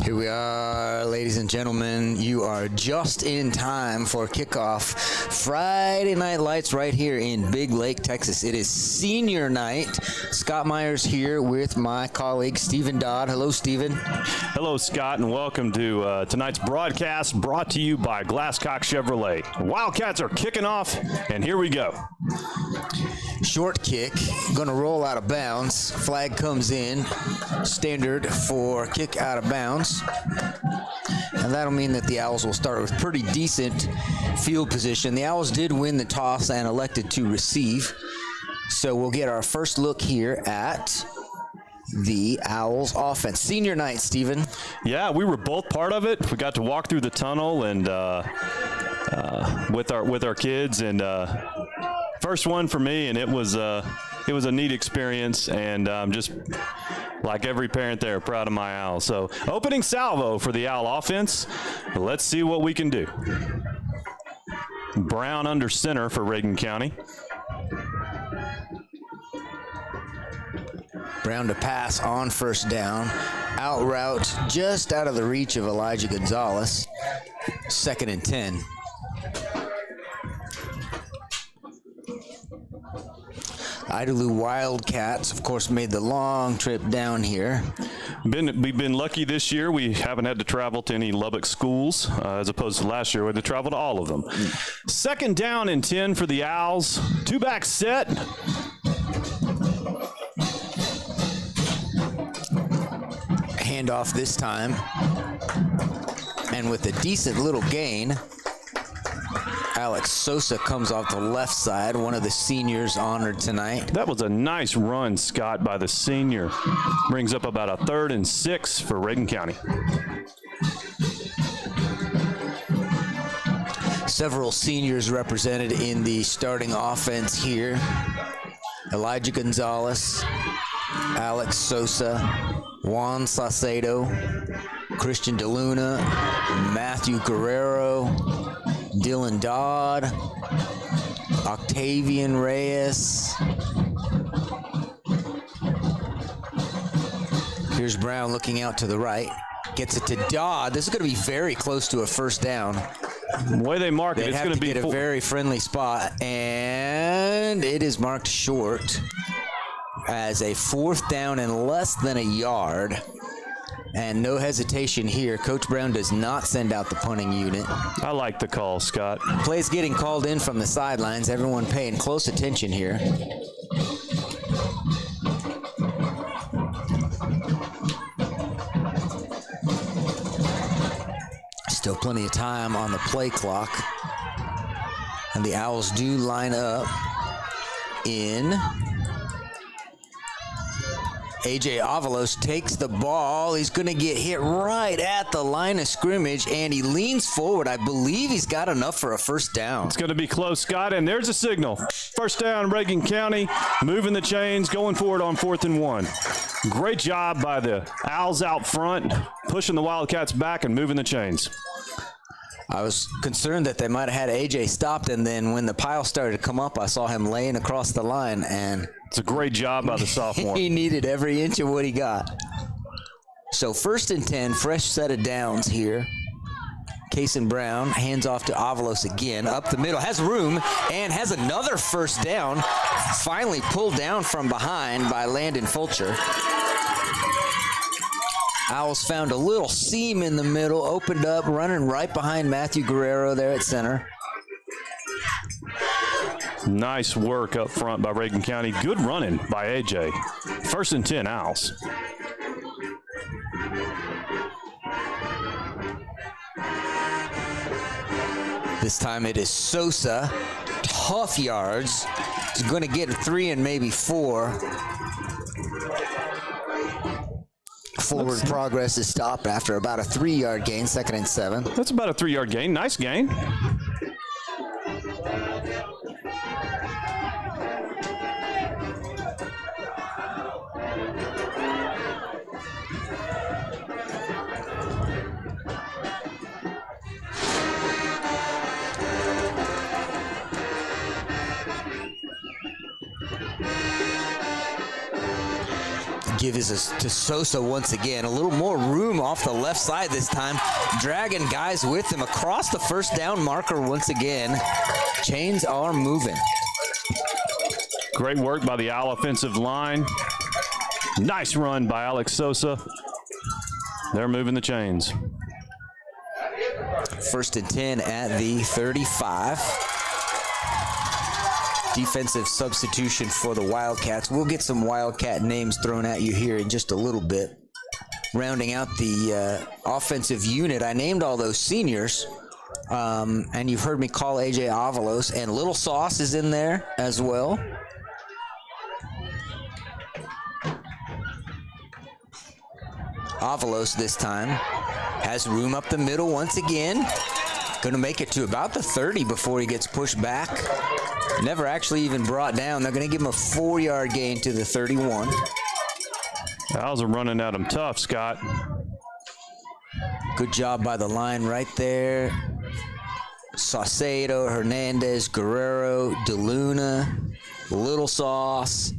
Here we are, ladies and gentlemen. You are just in time for kickoff Friday Night Lights right here in Big Lake, Texas. It is senior night. Scott Myers here with my colleague, Stephen Dodd. Hello, Stephen. Hello, Scott, and welcome to tonight's broadcast brought to you by Glasscock Chevrolet. Wildcats are kicking off, and here we go. Short kick, going to roll out of bounds. Flag comes in, standard for kick out of bounds. And that'll mean that the Owls will start with pretty decent field position. The Owls did win the toss and elected to receive. So we'll get our first look here at the Owls offense. Senior night, Stephen. Yeah, we were both part of it. We got to walk through the tunnel and with our kids, and first one for me, and it was a neat experience, and just like every parent there, proud of my Owls. So opening salvo for the Owl offense. Let's see what we can do. Brown under center for Reagan County. Brown to pass on first down. Out route just out of the reach of Elijah Gonzalez. 2nd and 10. Idalou Wildcats, of course, made the long trip down here. We've been lucky this year. We haven't had to travel to any Lubbock schools, as opposed to last year. We had to travel to all of them. 2nd down and 10 for the Owls. Two-back set. Handoff this time. And with a decent little gain, Alex Sosa comes off the left side, one of the seniors honored tonight. That was a nice run, Scott, by the senior. Brings up about a 3rd and 6 for Reagan County. Several seniors represented in the starting offense here. Elijah Gonzalez, Alex Sosa, Juan Saucedo, Christian DeLuna, Matthew Guerrero, Dylan Dodd, Octavian Reyes. Here's Brown looking out to the right. Gets it to Dodd. This is going to be very close to a first down. The way they mark it, it's going to be get a very friendly spot, and it is marked short as a 4th down and less than a yard. And no hesitation here. Coach Brown does not send out the punting unit. I like the call, Scott. Play's getting called in from the sidelines. Everyone paying close attention here. Still plenty of time on the play clock. And the Owls do line up in. A.J. Avalos takes the ball. He's going to get hit right at the line of scrimmage, and he leans forward. I believe he's got enough for a first down. It's going to be close, Scott, and there's a signal. First down, Reagan County, moving the chains, going forward on 4th and 1. Great job by the Owls out front, pushing the Wildcats back and moving the chains. I was concerned that they might have had A.J. stopped, and then when the pile started to come up, I saw him laying across the line, and it's a great job by the sophomore. He needed every inch of what he got. So 1st and 10, fresh set of downs here. Kason Brown hands off to Avalos again, up the middle, has room, and has another first down. Finally pulled down from behind by Landon Fulcher. Owls found a little seam in the middle, opened up, running right behind Matthew Guerrero there at center. Nice work up front by Reagan County. Good running by A.J. 1st and 10, Owls. This time it is Sosa. Tough yards. He's going to get 3 and maybe 4. Forward progress is stopped after about a 3-yard gain, 2nd and 7. That's about a 3-yard gain. Nice gain. give is to Sosa once again. A little more room off the left side this time. Dragging guys with him across the first down marker once again. Chains are moving. Great work by the Owl offensive line. Nice run by Alex Sosa. They're moving the chains. 1st and 10 at the 35. Defensive substitution for the Wildcats. We'll get some Wildcat names thrown at you here in just a little bit. Rounding out the offensive unit, I named all those seniors, and you've heard me call A.J. Avalos, and Little Sauce is in there as well. Avalos this time has room up the middle once again. Going to make it to about the 30 before he gets pushed back. Never actually even brought down. They're going to give him a 4-yard gain to the 31. Owls are running at him tough, Scott. Good job by the line right there. Saucedo, Hernandez, Guerrero, DeLuna, Little Sauce.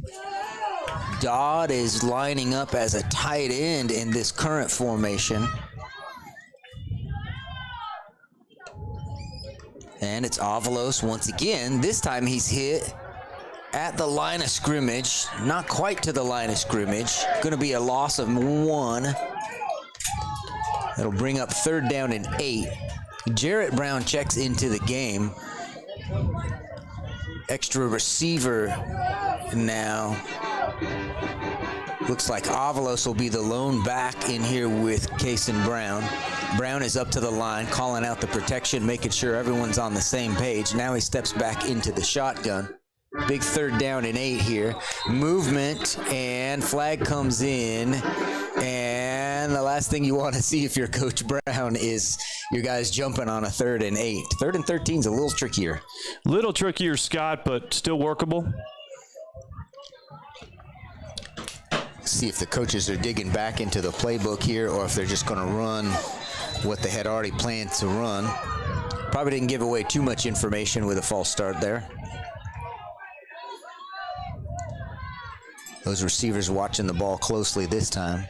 Dodd is lining up as a tight end in this current formation. And it's Avalos once again. This time he's hit at the line of scrimmage. Not quite to the line of scrimmage. Going to be a loss of 1. That'll bring up 3rd down and 8. Jarrett Brown checks into the game. Extra receiver now. Looks like Avalos will be the lone back in here with Kason Brown. Brown is up to the line, calling out the protection, making sure everyone's on the same page. Now he steps back into the shotgun. Big 3rd down and 8 here. Movement, and flag comes in. And the last thing you want to see if you're Coach Brown is your guys jumping on a 3rd and 8. 3rd and 13 is a little trickier. Little trickier, Scott, but still workable. See if the coaches are digging back into the playbook here or if they're just going to run what they had already planned to run. Probably didn't give away too much information with a false start there. Those receivers watching the ball closely this time.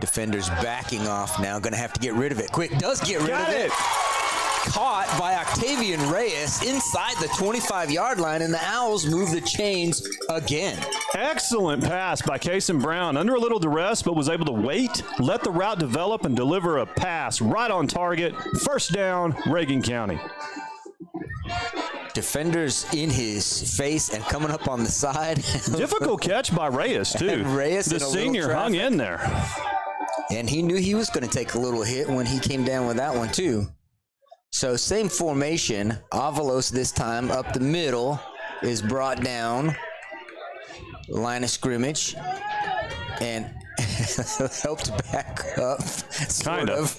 Defenders backing off now. Going to have to get rid of it. Quick, does get rid of it. Caught by Octavian Reyes inside the 25-yard line, and the Owls move the chains again. Excellent pass by Kason Brown. Under a little duress, but was able to wait, let the route develop, and deliver a pass right on target. 1st down, Reagan County. Defenders in his face and coming up on the side. Difficult catch by Reyes, too. Reyes, the senior, hung in there. And he knew he was going to take a little hit when he came down with that one, too. So same formation. Avalos this time up the middle is brought down. Line of scrimmage. And helped back up. Kind of.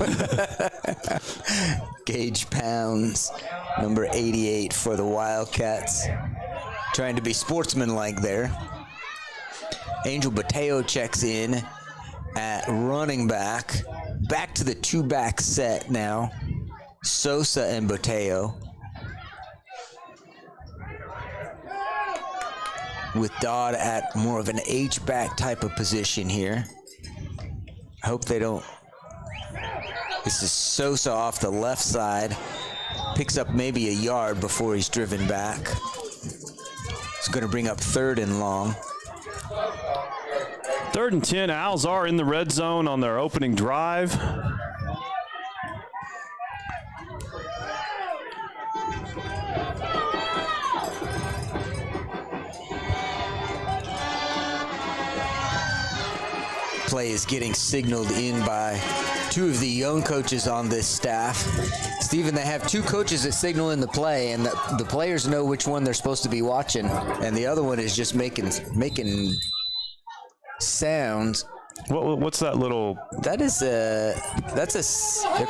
Gage Pounds, number 88 for the Wildcats. Trying to be sportsmanlike there. Angel Bateo checks in at running back. Back to the 2-back set now. Sosa and Bateo. With Dodd at more of an H-back type of position here. I hope they don't. This is Sosa off the left side. Picks up maybe a yard before he's driven back. It's going to bring up 3rd and long. 3rd and 10. Owls are in the red zone on their opening drive. Play is getting signaled in by 2 of the young coaches on this staff. Stephen, they have 2 coaches that signal in the play, and the players know which one they're supposed to be watching, and the other one is just making sounds. What's that little? That is they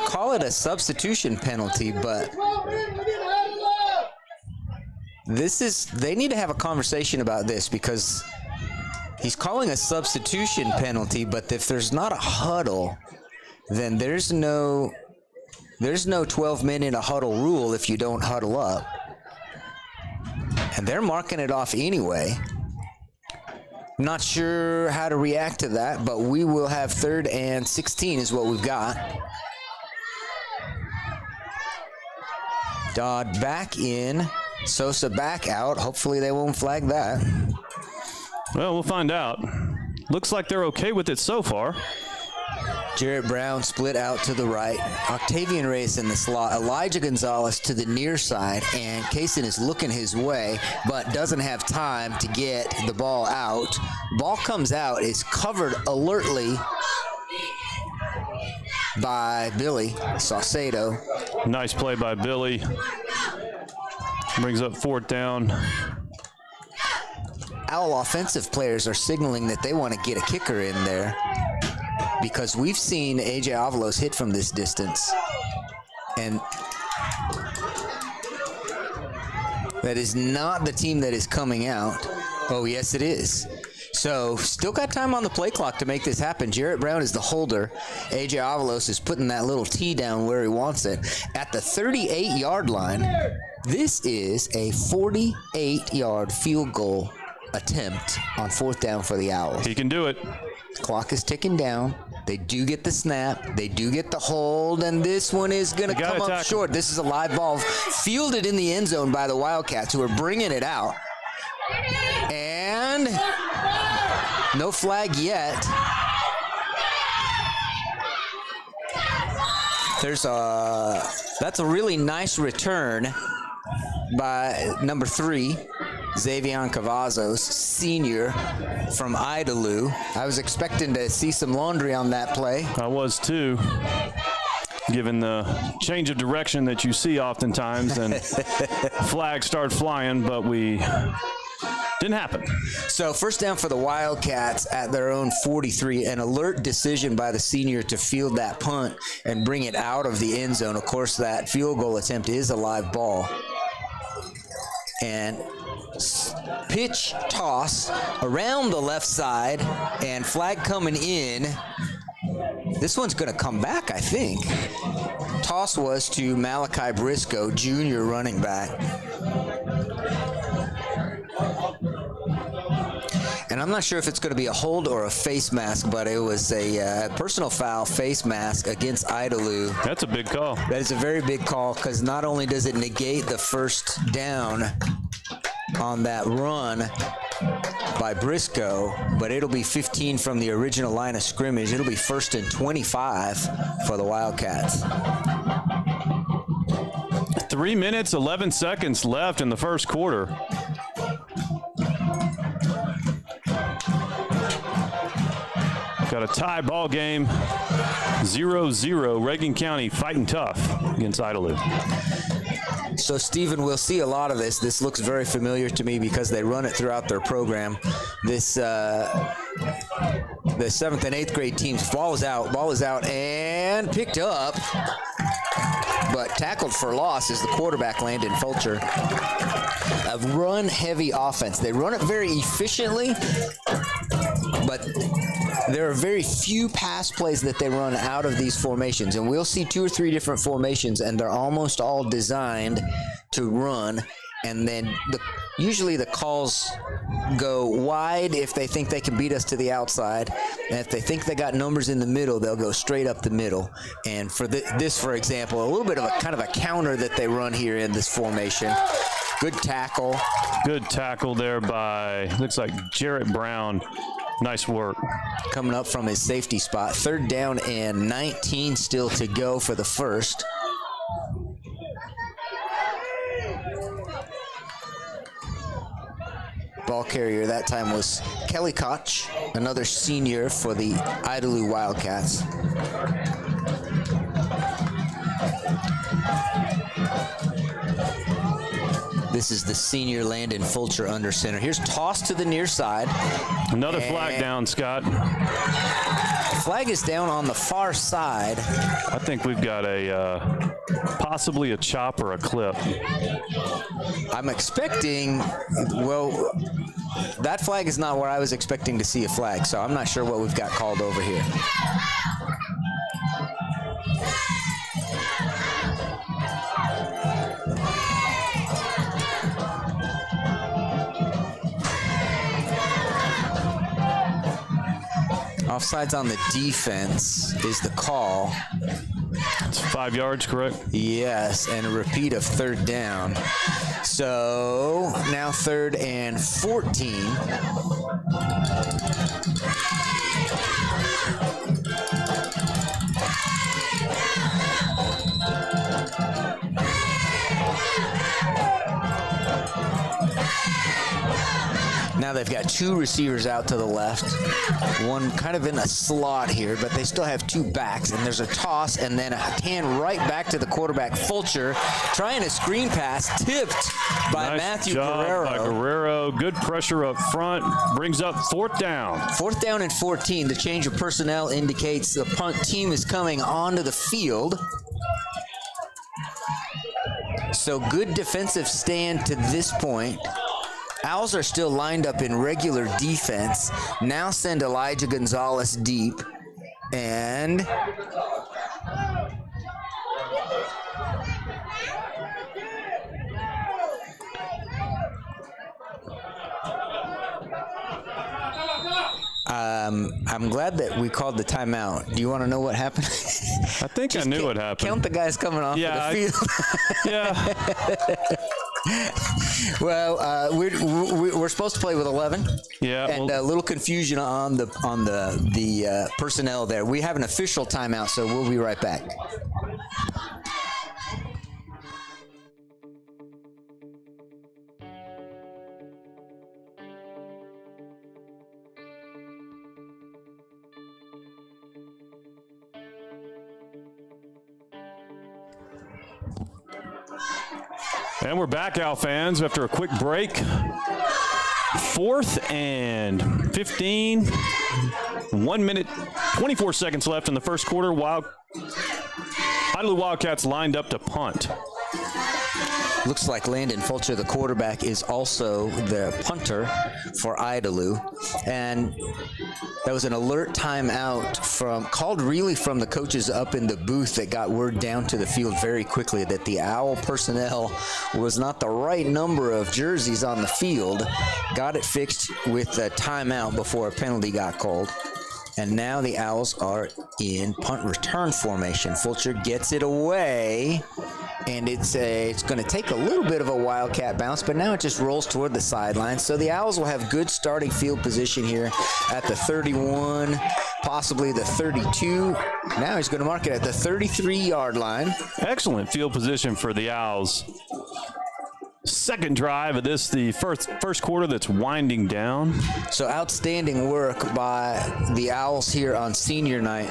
call it a substitution penalty, but they need to have a conversation about this because he's calling a substitution penalty, but if there's not a huddle, then there's no 12 men in a huddle rule if you don't huddle up. And they're marking it off anyway. Not sure how to react to that, but we will have 3rd and 16 is what we've got. Dodd back in. Sosa back out. Hopefully they won't flag that. Well, we'll find out. Looks like they're okay with it so far. Jarrett Brown split out to the right. Octavian Reyes in the slot. Elijah Gonzalez to the near side. And Kaysen is looking his way, but doesn't have time to get the ball out. Ball comes out, is covered alertly by Billy Saucedo. Nice play by Billy. Brings up 4th down. Owl offensive players are signaling that they want to get a kicker in there, because we've seen A.J. Avalos hit from this distance. And that is not the team that is coming out. Oh, yes, it is. So still got time on the play clock to make this happen. Jarrett Brown is the holder. A.J. Avalos is putting that little tee down where he wants it. At the 38-yard line, this is a 48-yard field goal attempt on 4th down for the Owls. He can do it. Clock is ticking down. They do get the snap. They do get the hold, and this one is going to come up short. This is a live ball fielded in the end zone by the Wildcats, who are bringing it out. And no flag yet. That's a really nice return by number 3, Xavion Cavazos, senior from Idalou. I was expecting to see some laundry on that play. I was too, given the change of direction that you see oftentimes, and flags start flying, but we didn't happen. So 1st down for the Wildcats at their own 43. An alert decision by the senior to field that punt and bring it out of the end zone. Of course, that field goal attempt is a live ball. And pitch toss around the left side, and flag coming in. This one's going to come back, I think. Toss was to Malachi Briscoe, junior running back. And I'm not sure if it's going to be a hold or a face mask, but it was a personal foul face mask against Idalou. That's a big call. That is a very big call, because not only does it negate the 1st down on that run by Briscoe, but it'll be 15 from the original line of scrimmage. It'll be 1st and 25 for the Wildcats. 3 minutes, 11 seconds left in the 1st quarter. Got a tie ball game, 0-0. Reagan County fighting tough against Idalou. So, Stephen, we'll see a lot of this. This looks very familiar to me because they run it throughout their program. This, the 7th and 8th grade teams, ball is out and picked up, but tackled for loss is the quarterback, Landon Fulcher. A run-heavy offense. They run it very efficiently, but there are very few pass plays that they run out of these formations, and we'll see 2 or 3 different formations, and they're almost all designed to run. And then usually the calls go wide if they think they can beat us to the outside, and if they think they got numbers in the middle, they'll go straight up the middle. And for this, for example, a little bit of a kind of a counter that they run here in this formation. Good tackle. Good tackle there by, looks like Jarrett Brown. Nice work. Coming up from his safety spot. 3rd down and 19 still to go for the 1st. Ball carrier that time was Kelly Koch, another senior for the Idalou Wildcats. This is the senior Landon Fulcher under center. Here's toss to the near side. Another flag down, Scott. The flag is down on the far side. I think we've got a possibly a chop or a clip. I'm expecting, well, that flag is not where I was expecting to see a flag, so I'm not sure what we've got called over here. Offsides on the defense is the call. It's 5 yards, correct? Yes, and a repeat of 3rd down. So now 3rd and 14. Now they've got 2 receivers out to the left, one kind of in a slot here, but they still have 2 backs, and there's a toss and then a hand right back to the quarterback, Fulcher, trying a screen pass, tipped by Nice Matthew job Guerrero. by Guerrero. Good pressure up front, brings up 4th down. 4th down and 14. The change of personnel indicates the punt team is coming onto the field. So good defensive stand to this point. Owls are still lined up in regular defense. Now send Elijah Gonzalez deep. And I'm glad that we called the timeout. Do you want to know what happened? I think I knew what happened. Count the guys coming off of the field. Yeah. Well, we're supposed to play with 11. Yeah. And a little confusion on the personnel there. We have an official timeout, so we'll be right back. And we're back, Owl fans, after a quick break. 4th and 15. 1 minute, 24 seconds left in the first quarter. Idalou Wildcats lined up to punt. Looks like Landon Fulcher, the quarterback, is also the punter for Idalou. And that was an alert timeout called really from the coaches up in the booth that got word down to the field very quickly that the Owl personnel was not the right number of jerseys on the field. Got it fixed with a timeout before a penalty got called. And now the Owls are in punt return formation. Fulcher gets it away, and it's going to take a little bit of a Wildcat bounce, but now it just rolls toward the sideline. So the Owls will have good starting field position here at the 31, possibly the 32. Now he's going to mark it at the 33-yard line. Excellent field position for the Owls. Second drive of this, the first quarter that's winding down. So outstanding work by the Owls here on senior night.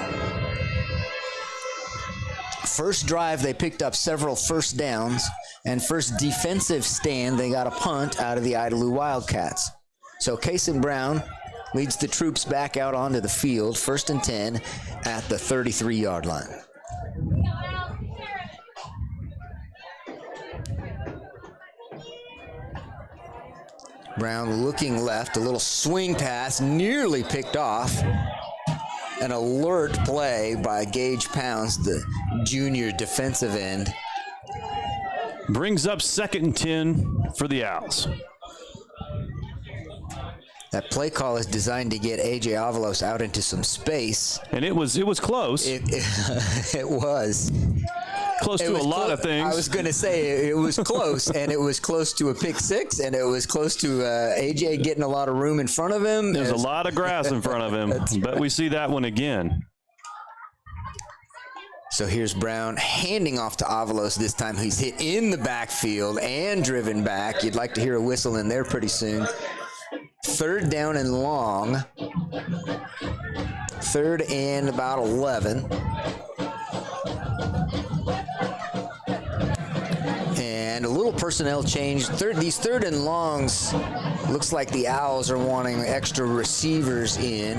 First drive, they picked up several first downs, and first defensive stand, they got a punt out of the Idalou Wildcats. So Kason Brown leads the troops back out onto the field, 1st and 10 at the 33-yard line. Brown looking left, a little swing pass, nearly picked off. An alert play by Gage Pounds, the junior defensive end. Brings up 2nd and 10 for the Owls. That play call is designed to get A.J. Avalos out into some space. And it was close. It was. Close to a lot of things. I was going to say it was close, and it was close to a pick six, and it was close to AJ getting a lot of room in front of him. There's a lot of grass in front of him. But we see that one again. So here's Brown handing off to Avalos this time. He's hit in the backfield and driven back. You'd like to hear a whistle in there pretty soon. 3rd down and long. 3rd and about 11. And a little personnel change. These 3rd and longs, looks like the Owls are wanting extra receivers in.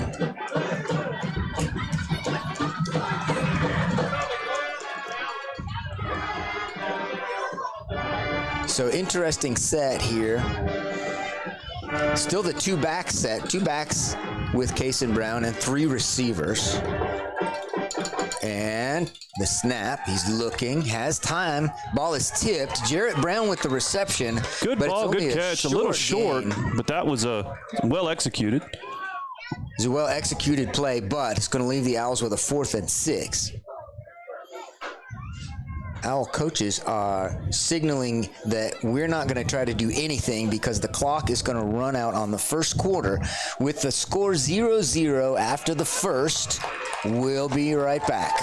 So interesting set here. Still the 2-back set. 2 backs with Kason Brown and 3 receivers. And the snap, he's looking, has time. Ball is tipped. Jarrett Brown with the reception. Good ball, good catch. A little short, but that was well executed. It's a well-executed play, but it's going to leave the Owls with a 4th and 6. Owl coaches are signaling that we're not going to try to do anything because the clock is going to run out on the first quarter. With the score 0-0 after the first, we'll be right back.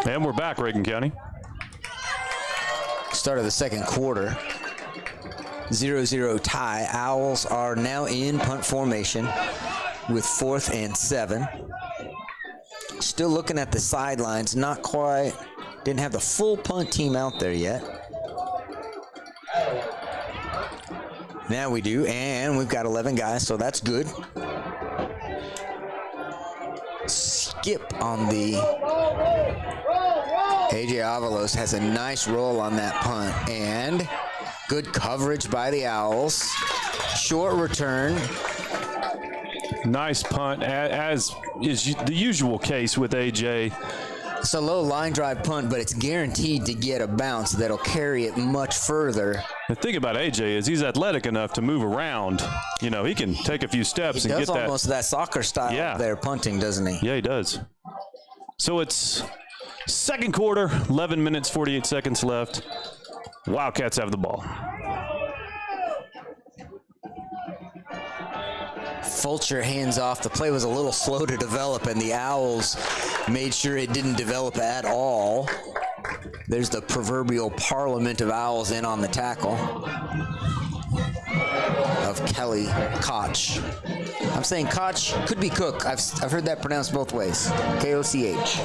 And we're back, Reagan County. Start of the second quarter. 0-0 tie. Owls are now in punt formation with 4th and 7. Still looking at the sidelines. Not quite. Didn't have the full punt team out there yet. Now we do, and we've got 11 guys, so that's good. Skip on the... AJ Avalos has a nice roll on that punt, and good coverage by the Owls. Short return. Nice punt, as is the usual case with AJ. It's a low line drive punt, but it's guaranteed to get a bounce that'll carry it much further. The thing about AJ is he's athletic enough to move around. You know, he can take a few steps and get that. He does almost that soccer style there punting, doesn't he? Yeah, he does. So it's second quarter, 11 minutes, 48 seconds left. Wildcats have the ball. Fulcher hands off. The play was a little slow to develop, and the Owls made sure it didn't develop at all. There's the proverbial parliament of Owls in on the tackle of Kelly Koch. I'm saying Koch, could be Cook. I've heard that pronounced both ways. K-O-C-H.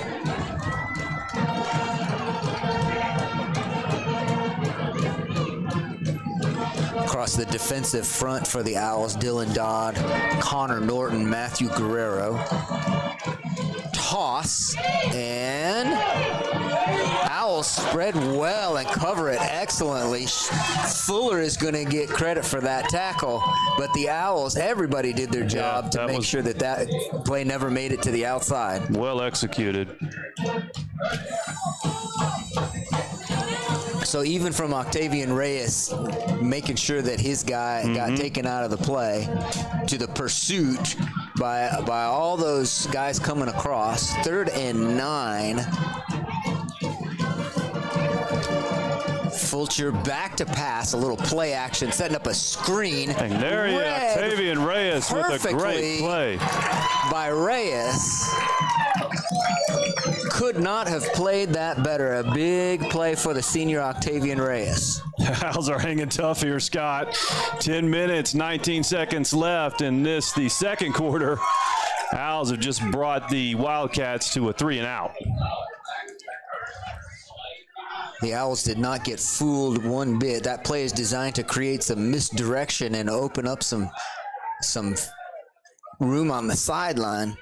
Across the defensive front for the Owls, Dylan Dodd, Connor Norton, Matthew Guerrero. Toss, and Owls spread well and cover it excellently. Fuller is going to get credit for that tackle, but the Owls, everybody did their job to make sure that play never made it to the outside. Well executed. So even from Octavian Reyes making sure that his guy got taken out of the play, to the pursuit by all those guys coming across. 3rd and 9. Fulcher back to pass, a little play action, setting up a screen. And there he is, Octavian Reyes with a great play. By Reyes. Could not have played that better. A big play for the senior Octavian Reyes. Owls are hanging tough here, Scott. 10 minutes, 19 seconds left in this, the second quarter. Owls have just brought the Wildcats to a 3-and-out. The Owls did not get fooled one bit. That play is designed to create some misdirection and open up some room on the sideline.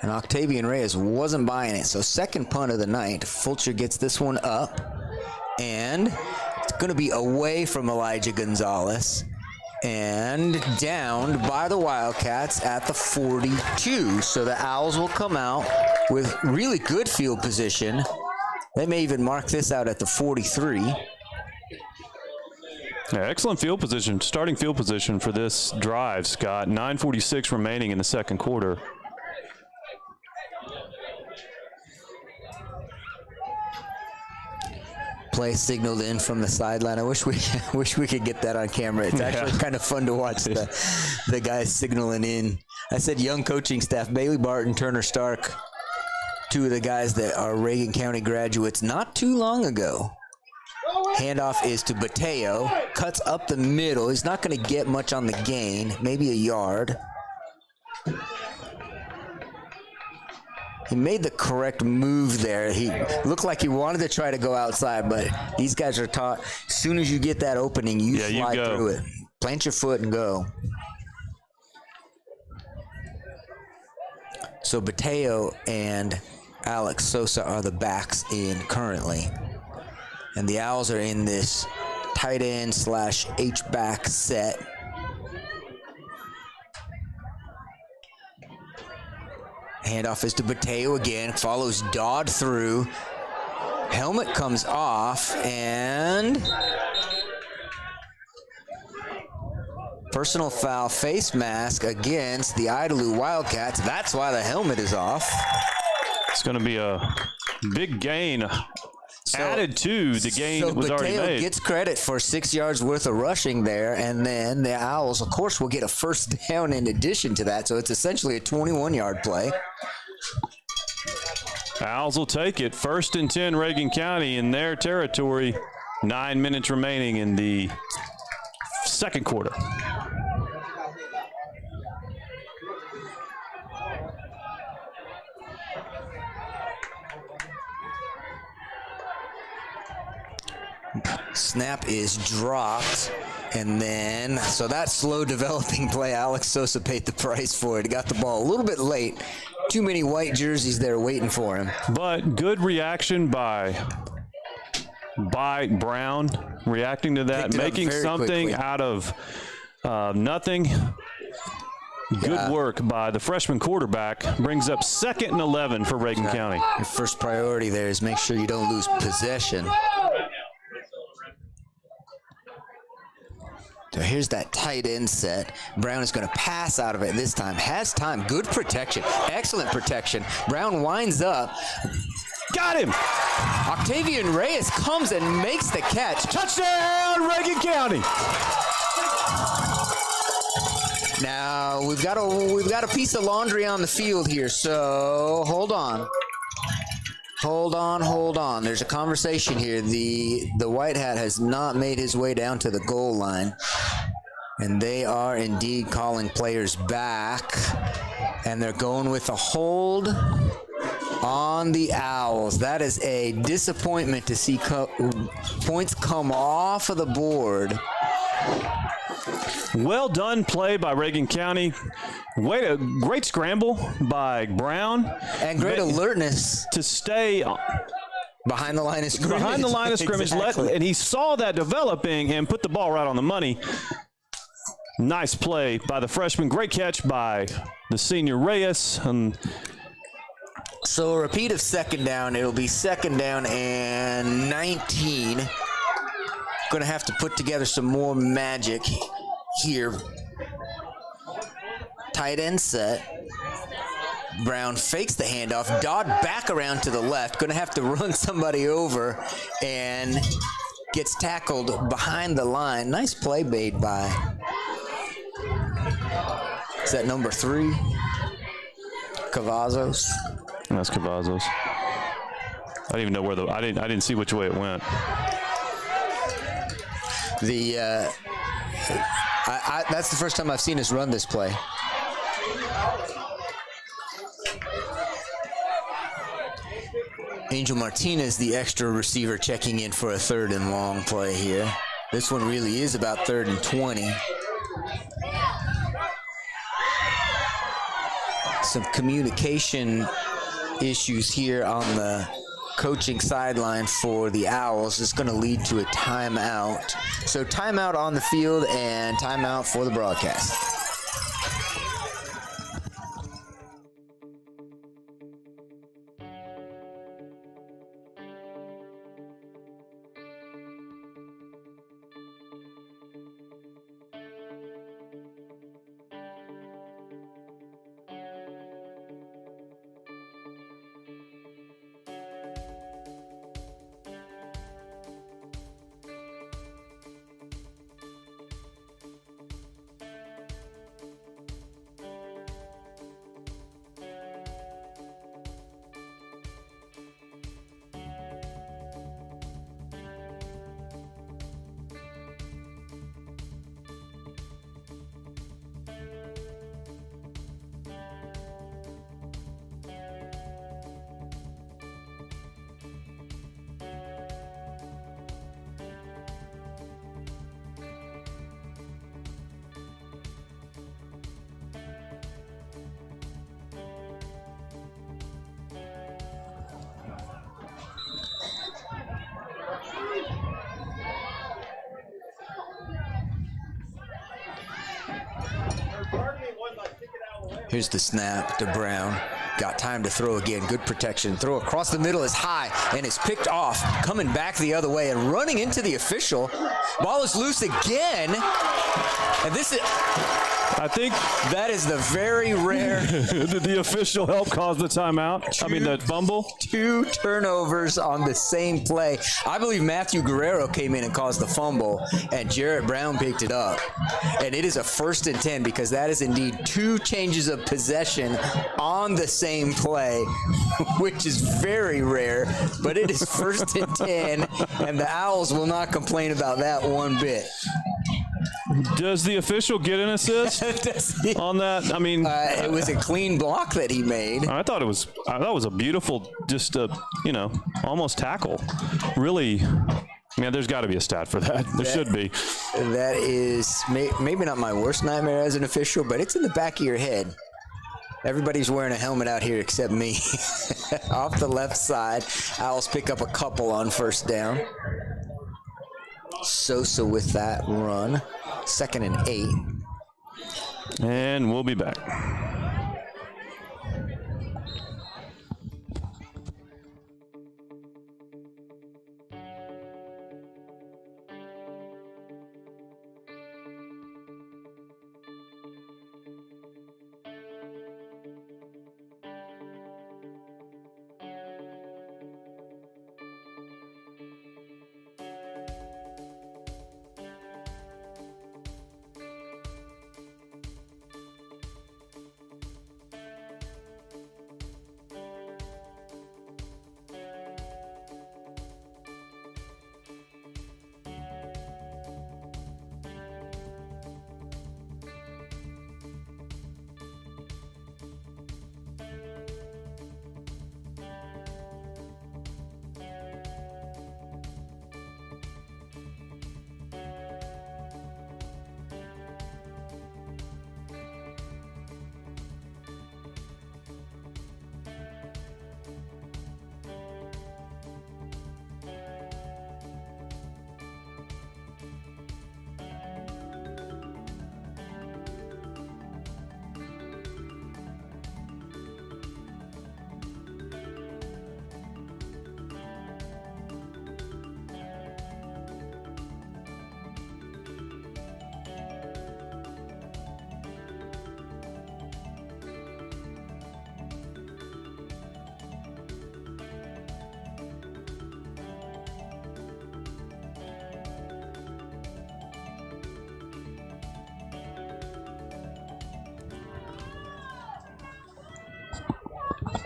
And Octavian Reyes wasn't buying it. So second punt of the night. Fulcher gets this one up. And it's going to be away from Elijah Gonzalez. And downed by the Wildcats at the 42. So the Owls will come out with really good field position. They may even mark this out at the 43. Yeah, excellent field position, starting field position for this drive, Scott. 9:46 remaining in the second quarter. play signaled in from the sideline. I wish we could get that on camera. It's actually kind of fun to watch the guys signaling in. I said young coaching staff, Bailey Barton, Turner Stark, two of the guys that are Reagan County graduates not too long ago. Handoff is to Bateo, cuts up the middle. He's not going to get much on the gain, maybe a yard. He made the correct move there. He looked like he wanted to try to go outside, but these guys are taught as soon as you get that opening, you fly through it. Plant your foot and go. So Bateo and Alex Sosa are the backs in currently. And the Owls are in this tight end / H-back set. Handoff is to Bateo again, follows Dodd through. Helmet comes off, and personal foul face mask against the Idalou Wildcats. That's why the helmet is off. It's going to be a big gain added to the gain that was already made. Gets credit for 6 yards worth of rushing there, and then the Owls, of course, will get a first down in addition to that, so it's essentially a 21-yard play. Owls will take it. 1st and 10, Reagan County in their territory. 9 minutes remaining in the second quarter. Snap is dropped, and then, so that slow developing play, Alex Sosa paid the price for it. He got the ball a little bit late. Too many white jerseys there waiting for him. But good reaction by Brown, reacting to that, making something out of nothing. Good work by the freshman quarterback. Brings up 2nd and 11 for Reagan County. Your first priority there is make sure you don't lose possession. So here's that tight end set. Brown is going to pass out of it this time. Has time. Good protection. Excellent protection. Brown winds up. Got him. Octavian Reyes comes and makes the catch. Touchdown, Reagan County. Now we've got a piece of laundry on the field here. So hold on. Hold on. There's a conversation here. The white hat has not made his way down to the goal line. And they are indeed calling players back. And they're going with a hold on the Owls. That is a disappointment to see points come off of the board. Well done play by Reagan County. Great scramble by Brown. And great alertness to stay behind the line of scrimmage. Behind the line of scrimmage. Exactly. And he saw that developing and put the ball right on the money. Nice play by the freshman. Great catch by the senior Reyes. So a repeat of 2nd down. It'll be 2nd down and 19. Going to have to put together some more magic here. Tight end set. Brown fakes the handoff. Dodd back around to the left. Going to have to run somebody over and gets tackled behind the line. Nice play made by, is that number 3? Cavazos. That's Cavazos. I didn't even know where I didn't see which way it went. That's the first time I've seen us run this play. Angel Martinez, the extra receiver, checking in for a 3rd and long play here. This one really is about 3rd and 20. Some communication issues here on the coaching sideline for the Owls. It's going to lead to a timeout. So timeout on the field and timeout for the broadcast. Here's the snap to Brown. Got time to throw again. Good protection. Throw across the middle is high and is picked off. Coming back the other way and running into the official. Ball is loose again. And this is... I think that is the very rare... Did the official help cause the timeout? The fumble? 2 turnovers on the same play. I believe Matthew Guerrero came in and caused the fumble, and Jarrett Brown picked it up. And it is a 1st and 10 because that is indeed 2 changes of possession on the same play, which is very rare, but it is 1st and 10, and the Owls will not complain about that one bit. Does the official get an assist on that? It was a clean block that he made. I thought it was a beautiful, just almost tackle. Really, there's got to be a stat for that. There should be. That is maybe not my worst nightmare as an official, but it's in the back of your head. Everybody's wearing a helmet out here except me. Off the left side, Owls pick up a couple on 1st down. Sosa with that run. 2nd and 8. And we'll be back.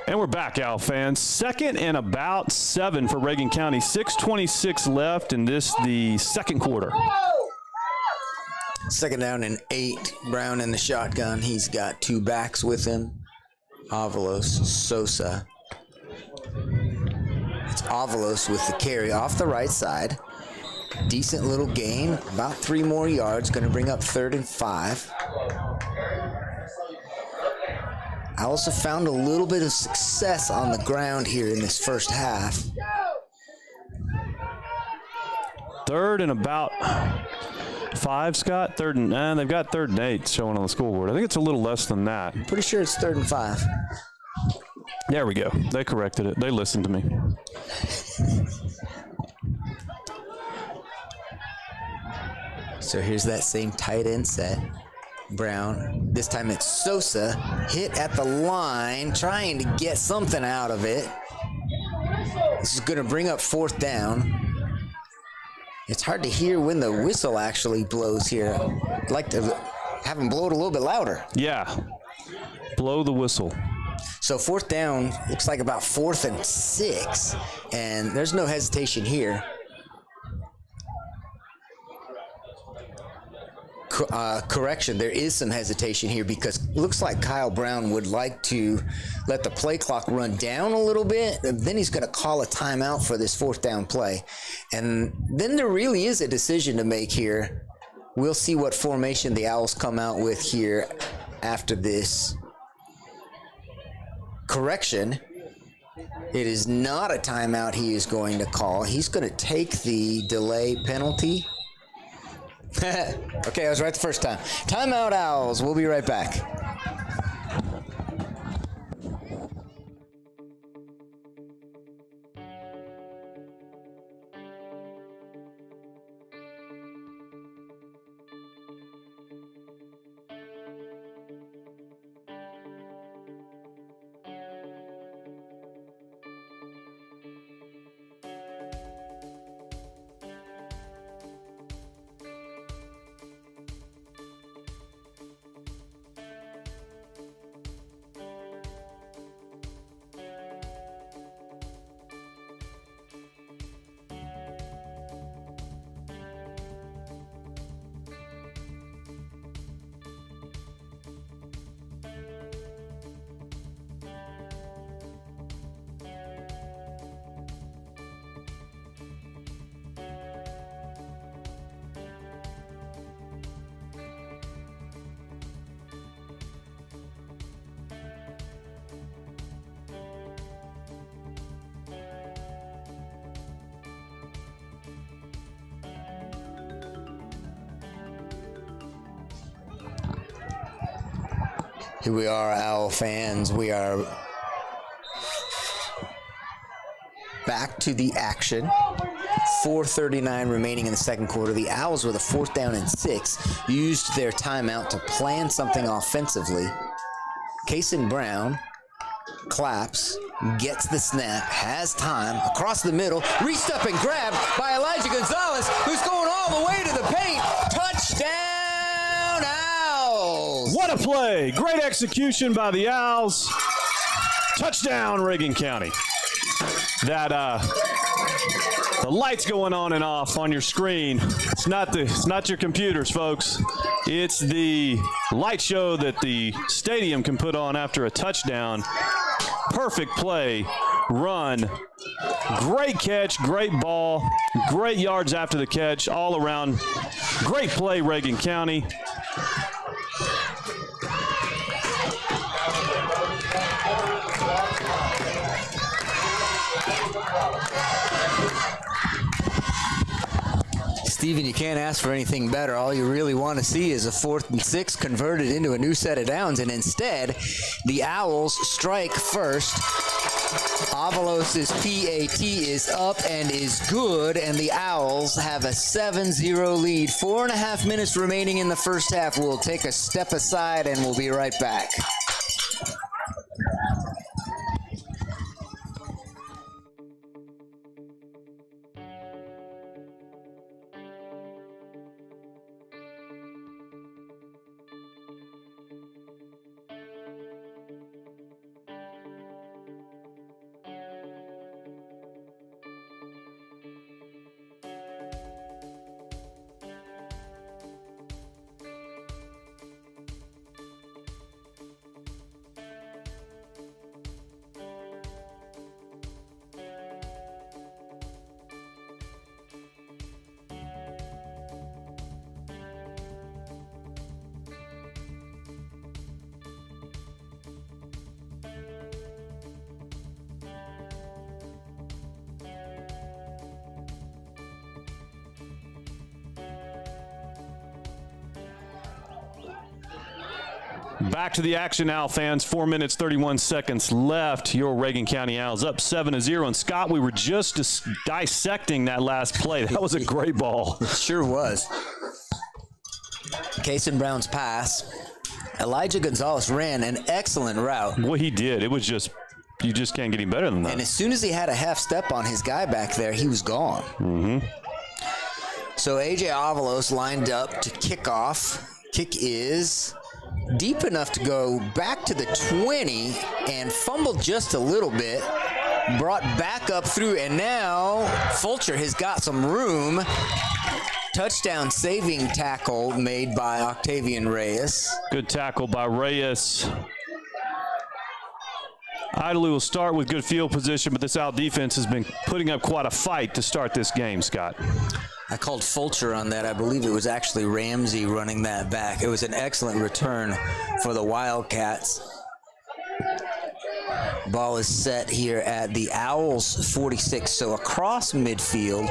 And we're back, Owl fans. 2nd and about 7 for Reagan County. 6:26 left in the 2nd quarter. 2nd down and 8. Brown in the shotgun. He's got 2 backs with him. Avalos, Sosa. It's Avalos with the carry off the right side. Decent little gain. About 3 more yards. Going to bring up 3rd and 5. I also found a little bit of success on the ground here in this 1st half. 3rd and about 5, Scott. 3rd and they've got 3rd and 8 showing on the scoreboard. I think it's a little less than that. I'm pretty sure it's 3rd and 5. There we go. They corrected it. They listened to me. So here's that same tight end set. Brown. This time it's Sosa. Hit at the line, trying to get something out of it. This is going to bring up 4th down. It's hard to hear when the whistle actually blows here. I'd like to have him blow it a little bit louder. Yeah. Blow the whistle. So 4th down looks like about 4th and 6. And there's no hesitation here. Correction, there is some hesitation here because it looks like Kyle Brown would like to let the play clock run down a little bit. Then he's going to call a timeout for this 4th down play. And then there really is a decision to make here. We'll see what formation the Owls come out with here after this. Correction, it is not a timeout he is going to call. He's going to take the delay penalty. Okay, I was right the first time. Timeout, Owls. We'll be right back. Here we are, Owl fans. We are back to the action. 4:39 remaining in the second quarter. The Owls with a 4th down and 6 used their timeout to plan something offensively. Kason Brown claps, gets the snap, has time, across the middle, reached up and grabbed by Elijah Gonzalez, who's going all the way to the paint. Touchdown, Owls! What a play. Great execution by the Owls. Touchdown, Reagan County. That, the lights going on and off on your screen. It's not your computers, folks. It's the light show that the stadium can put on after a touchdown. Perfect play, run, great catch, great ball, great yards after the catch, all around. Great play, Reagan County. Steven, you can't ask for anything better. All you really want to see is a 4th and 6 converted into a new set of downs, and instead, the Owls strike first. Avalos' PAT is up and is good, and the Owls have a 7-0 lead. 4.5 minutes remaining in the first half. We'll take a step aside, and we'll be right back. Back to the action now, fans. 4 minutes, 31 seconds left. Your Reagan County Owls up 7-0. And Scott, we were just dissecting that last play. That was a great ball. It sure was. Kason Brown's pass. Elijah Gonzalez ran an excellent route. Well, he did. It was just, you just can't get any better than that. And as soon as he had a half step on his guy back there, he was gone. Mm-hmm. So A.J. Avalos lined up to kick off. Kick is deep enough to go back to the 20 and fumbled just a little bit. Brought back up through, and now Fulcher has got some room. Touchdown saving tackle made by Octavian Reyes. Good tackle by Reyes. Idalou will start with good field position, but this Owl defense has been putting up quite a fight to start this game, Scott. I called Fulcher on that. I believe it was actually Ramsey running that back. It was an excellent return for the Wildcats. Ball is set here at the Owls 46, so across midfield,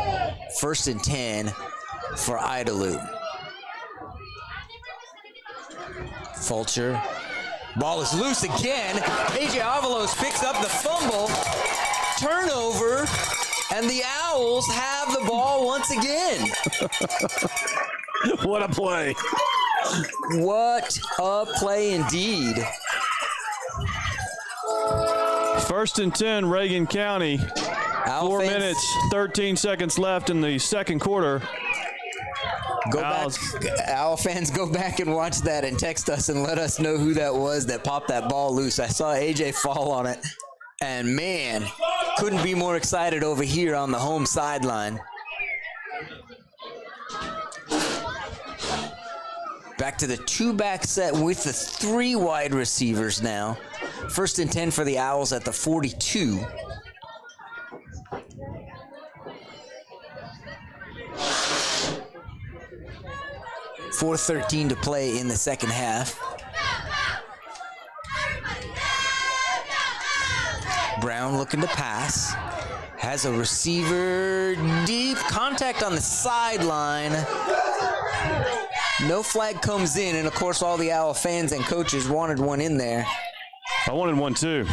1st and 10 for Idalou. Fulcher. Ball is loose again. A.J. Avalos picks up the fumble. Turnover. And the Owls have the ball once again. What a play. What a play indeed. 1st and 10, Reagan County. 4 minutes, 13 seconds left in the second quarter. Owl fans, go back and watch that and text us and let us know who that was that popped that ball loose. I saw AJ fall on it. And man, couldn't be more excited over here on the home sideline. Back to the 2-back set with the 3 wide receivers now. 1st and 10 for the Owls at the 42. .4:13 to play in the second half. Brown looking to pass. Has a receiver deep. Contact on the sideline. No flag comes in, and of course all the Owl fans and coaches wanted one in there. I wanted one too.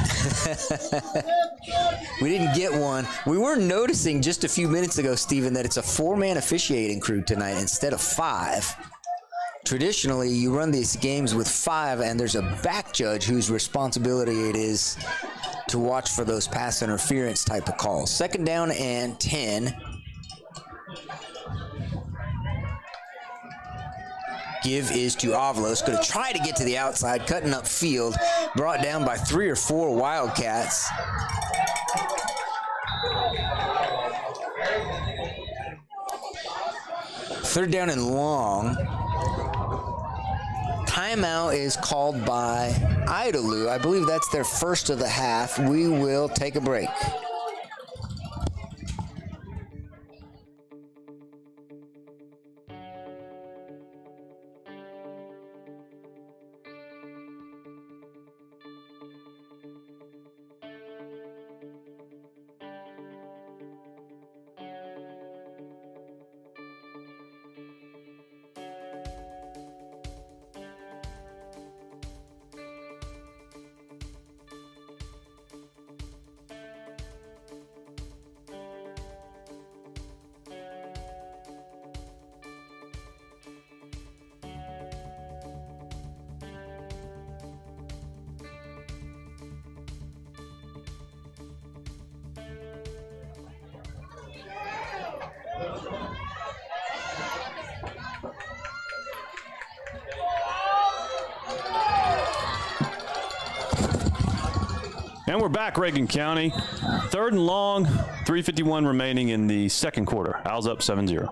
We didn't get one. We were noticing just a few minutes ago, Stephen, that it's a 4-man officiating crew tonight instead of 5. Traditionally, you run these games with 5, and there's a back judge whose responsibility it is to watch for those pass interference type of calls. 2nd down and 10. Give is to Avalos. Going to try to get to the outside, cutting up field. Brought down by 3 or 4 Wildcats. Third down and long. Timeout is called by Idalou. I believe that's their first of the half. We will take a break. And we're back, Reagan County. 3rd and long, 3:51 remaining in the second quarter. Owls up 7-0.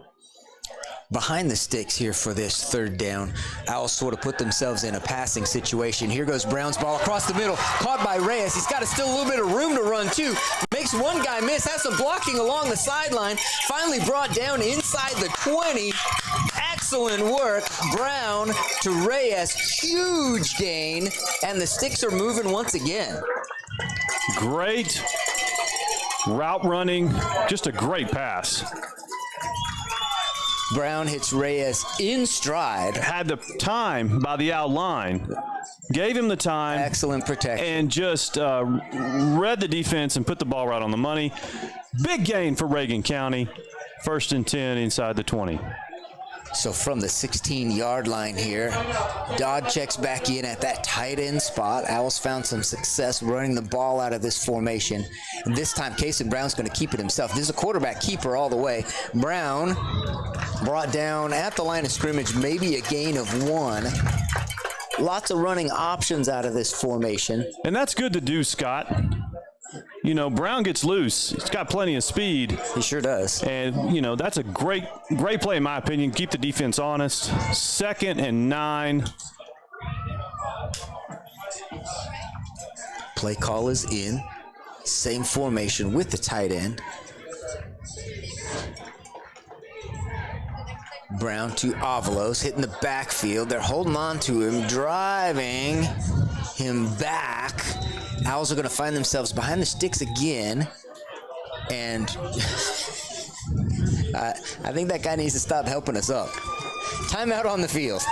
Behind the sticks here for this 3rd down. Owls sort of put themselves in a passing situation. Here goes Brown's ball across the middle, caught by Reyes. He's got still a little bit of room to run too. Makes one guy miss, has some blocking along the sideline. Finally brought down inside the 20. Excellent work. Brown to Reyes, huge gain, and the sticks are moving once again. Great route running, just a great pass. Brown hits Reyes in stride. Had the time by the out line, gave him the time. Excellent protection. And just read the defense and put the ball right on the money. Big gain for Reagan County. 1st and 10 inside the 20. So from the 16-yard line here, Dodd checks back in at that tight end spot. Owls found some success running the ball out of this formation. And this time, Kason Brown's going to keep it himself. This is a quarterback keeper all the way. Brown brought down at the line of scrimmage, maybe a gain of 1. Lots of running options out of this formation. And that's good to do, Scott. You know, Brown gets loose. He's got plenty of speed. He sure does. And, you know, that's a great play in my opinion. Keep the defense honest. 2nd and 9. Play call is in. Same formation with the tight end. Brown to Avalos, hitting the backfield. They're holding on to him, driving him back. Owls are going to find themselves behind the sticks again. And I think that guy needs to stop helping us up. Timeout on the field.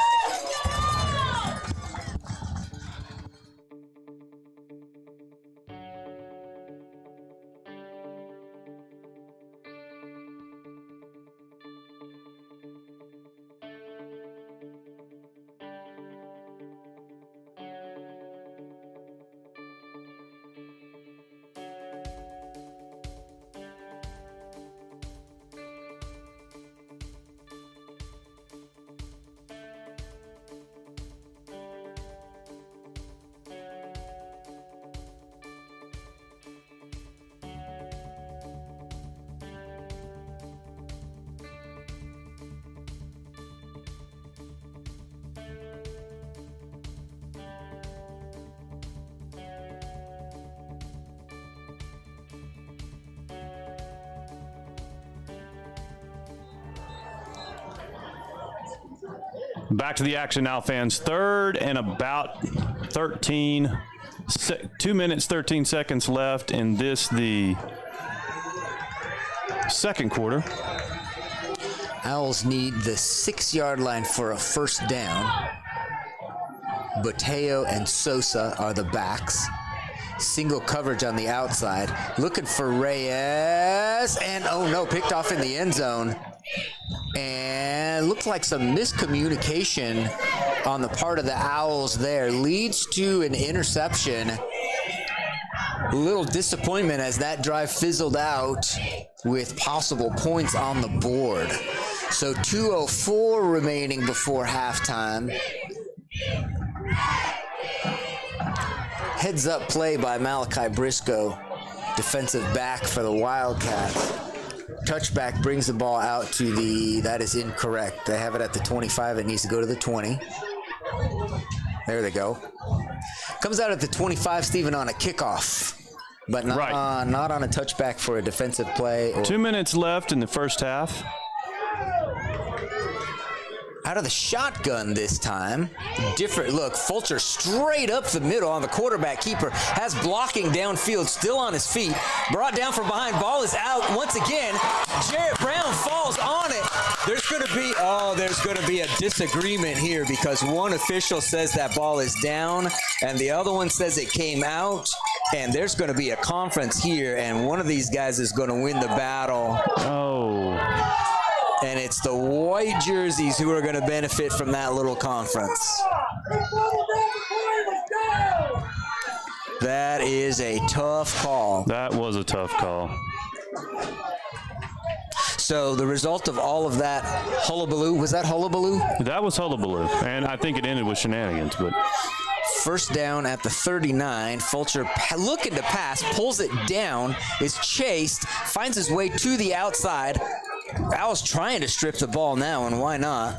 Back to the action now, fans. 3rd and about 13. 2 minutes, 13 seconds left in the second quarter. Owls need the 6-yard line for a first down. Boteo and Sosa are the backs. Single coverage on the outside. Looking for Reyes. And, oh no, picked off in the end zone. And looked like some miscommunication on the part of the Owls there. Leads to an interception. A little disappointment as that drive fizzled out with possible points on the board. So 2:04 remaining before halftime. Heads up play by Malachi Briscoe, defensive back for the Wildcats. Touchback brings the ball out to the, that is incorrect. They have it at the 25, it needs to go to the 20. There they go. Comes out at the 25, Stephen, on a kickoff, but not, right. Not on a touchback for a defensive play. 2 minutes left in the first half. Out of the shotgun this time. Different look. Fulcher straight up the middle on the quarterback keeper. Has blocking downfield, still on his feet. Brought down from behind. Ball is out once again. Jarrett Brown falls on it. There's going to be a disagreement here because one official says that ball is down and the other one says it came out. And there's going to be a conference here and one of these guys is going to win the battle. Oh. And it's the white jerseys who are going to benefit from that little conference. That is a tough call. That was a tough call. So the result of all of that hullabaloo, was that hullabaloo? That was hullabaloo, and I think it ended with shenanigans, but... First down at the 39. Fulcher looking to pass, pulls it down, is chased, finds his way to the outside. Owls trying to strip the ball now, and why not?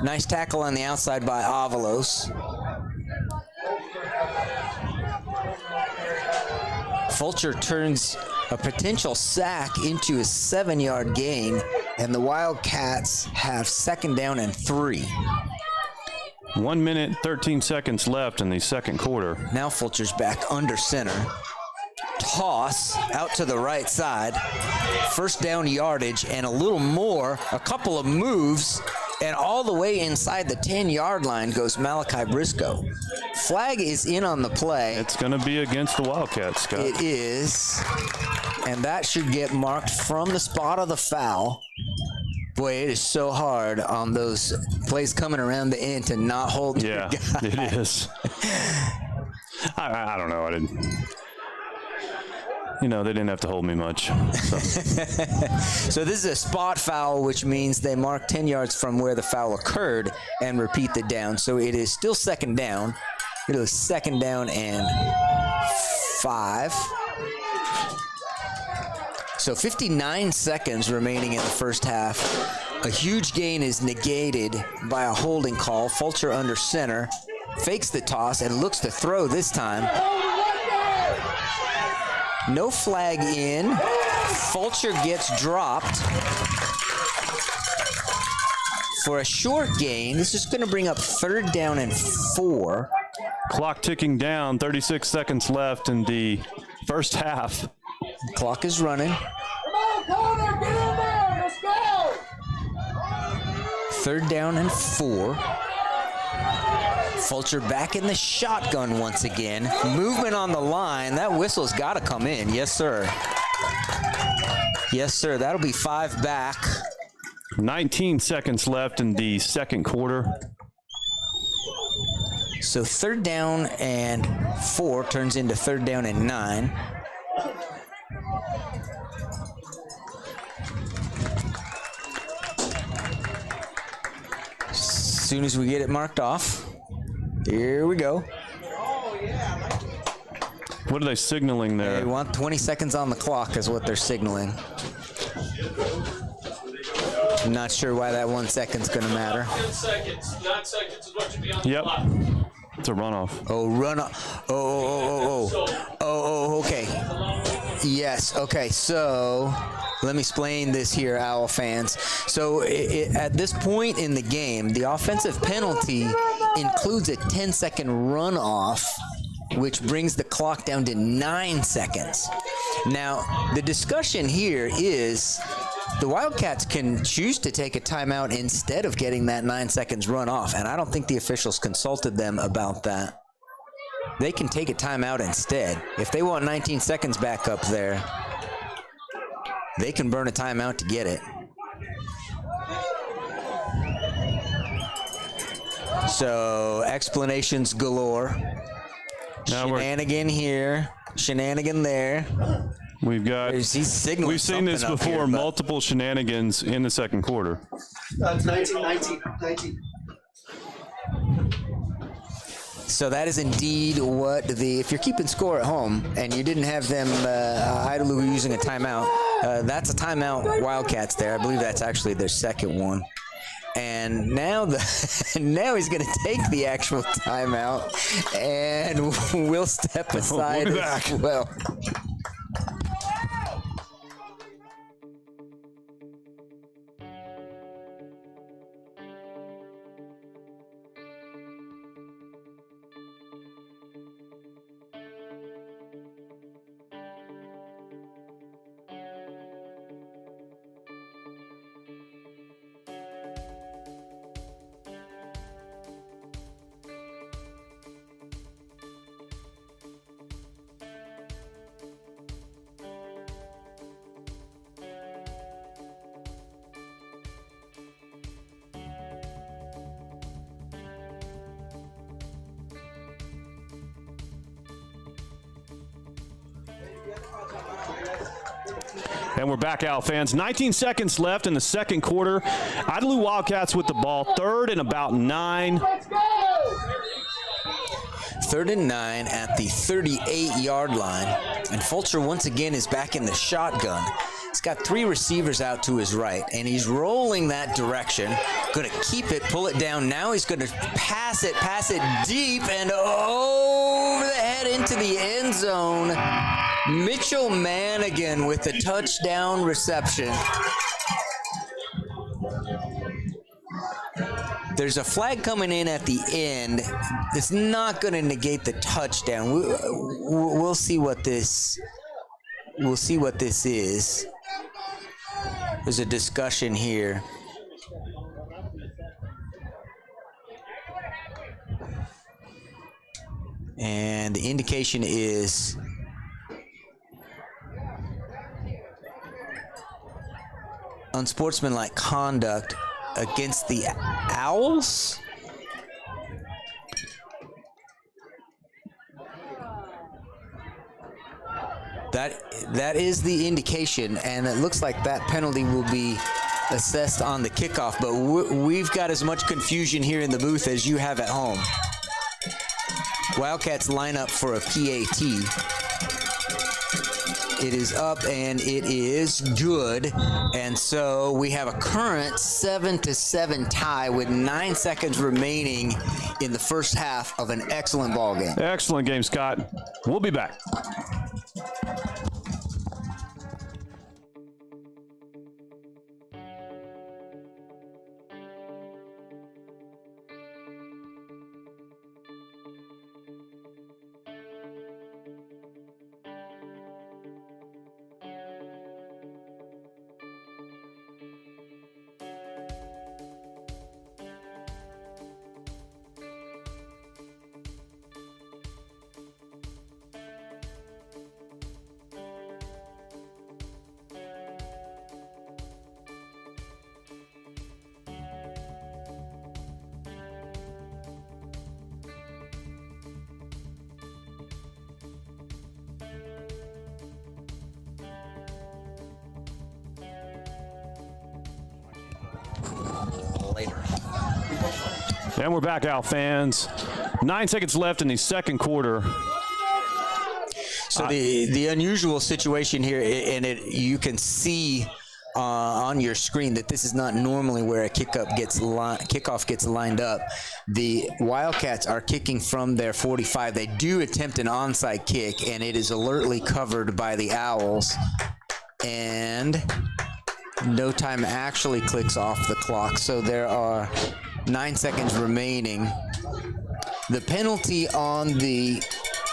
Nice tackle on the outside by Avalos. Fulcher turns a potential sack into a 7-yard gain, and the Wildcats have second down and 3. 1 minute, 13 seconds left in the second quarter. Now Fulcher's back under center. Toss out to the right side. First down yardage and a little more, a couple of moves, and all the way inside the 10-yard line goes Malachi Briscoe. Flag is in on the play. It's going to be against the Wildcats, Scott. It is, and that should get marked from the spot of the foul. Boy, it is so hard on those plays coming around the end to not hold your guy. It is. I don't know. They didn't have to hold me much. So. So this is a spot foul, which means they mark 10 yards from where the foul occurred and repeat the down. So it is still second down. It is second down and 5. So 59 seconds remaining in the first half. A huge gain is negated by a holding call. Fulcher under center, fakes the toss and looks to throw this time. No flag in. Fulcher gets dropped for a short gain. This is going to bring up third down and 4. Clock ticking down, 36 seconds left in the first half. Clock is running. Come on, Connor, get in there. Let's go. Third down and 4. Fulcher back in the shotgun once again. Movement on the line. That whistle's got to come in. Yes, sir. Yes, sir. That'll be 5 back. 19 seconds left in the second quarter. So third down and 4 turns into third down and 9. As soon as we get it marked off, here we go. What are they signaling there? They want 20 seconds on the clock is what they're signaling. I'm not sure why that 1 second's going to matter. 10 seconds. 9 seconds is what should be on the Yep. clock. It's a runoff. Oh, runoff. Oh, okay. Yes, okay. So let me explain this here, Owl fans. So at this point in the game, the offensive penalty includes a 10-second runoff, which brings the clock down to 9 seconds. Now, the discussion here is the Wildcats can choose to take a timeout instead of getting that 9 seconds run off, and I don't think the officials consulted them about that. They can take a timeout instead. If they want 19 seconds back up there, they can burn a timeout to get it. So, explanations galore. Shenanigan here, shenanigan there. We've seen this before, multiple shenanigans in the second quarter. It's 19. So that is indeed what if you're keeping score at home and you didn't have them, Idalou using a timeout, that's a timeout Wildcats there. I believe that's actually their second one. And now now he's going to take the actual timeout, and we'll step aside as well. And we're back out, fans. 19 seconds left in the second quarter. Idalou Wildcats with the ball, 3rd and about 9. Let's go! 3rd and 9 at the 38-yard line. And Fulcher once again is back in the shotgun. He's got 3 receivers out to his right, and he's rolling that direction. Going to keep it, pull it down. Now he's going to pass it deep and over the head into the end zone. Mitchell Manigan with the touchdown reception. There's a flag coming in at the end. It's not going to negate the touchdown. We'll see what this. We'll see what this is. There's a discussion here. And the indication is unsportsmanlike conduct against the Owls. That is the indication, and it looks like that penalty will be assessed on the kickoff, but we've got as much confusion here in the booth as you have at home. Wildcats line up for a PAT. It is up and it is good. And so we have a current 7-7 tie with 9 seconds remaining in the first half of an excellent ball game. Excellent game, Scott. We'll be back. And we're back out, fans. 9 seconds left in the second quarter. So the unusual situation here, and you can see on your screen that this is not normally where a kickoff gets lined up. The Wildcats are kicking from their 45. They do attempt an onside kick, and it is alertly covered by the Owls. And no time actually clicks off the clock, so there are 9 seconds remaining. The penalty on the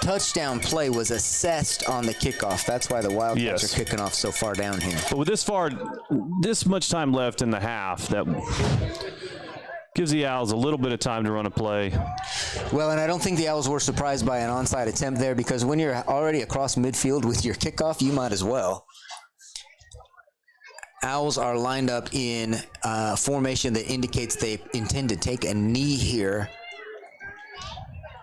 touchdown play was assessed on the kickoff. That's why the Wildcats Yes. are kicking off so far down here. But with this much time left in the half, that gives the Owls a little bit of time to run a play. Well, and I don't think the Owls were surprised by an onside attempt there, because when you're already across midfield with your kickoff, you might as well. Owls are lined up in formation that indicates they intend to take a knee here,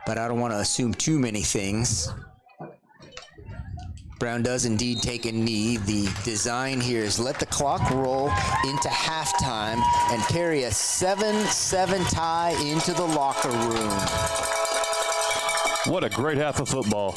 but I don't want to assume too many things. Brown does indeed take a knee. The design here is let the clock roll into halftime and carry a 7-7 tie into the locker room. What a great half of football.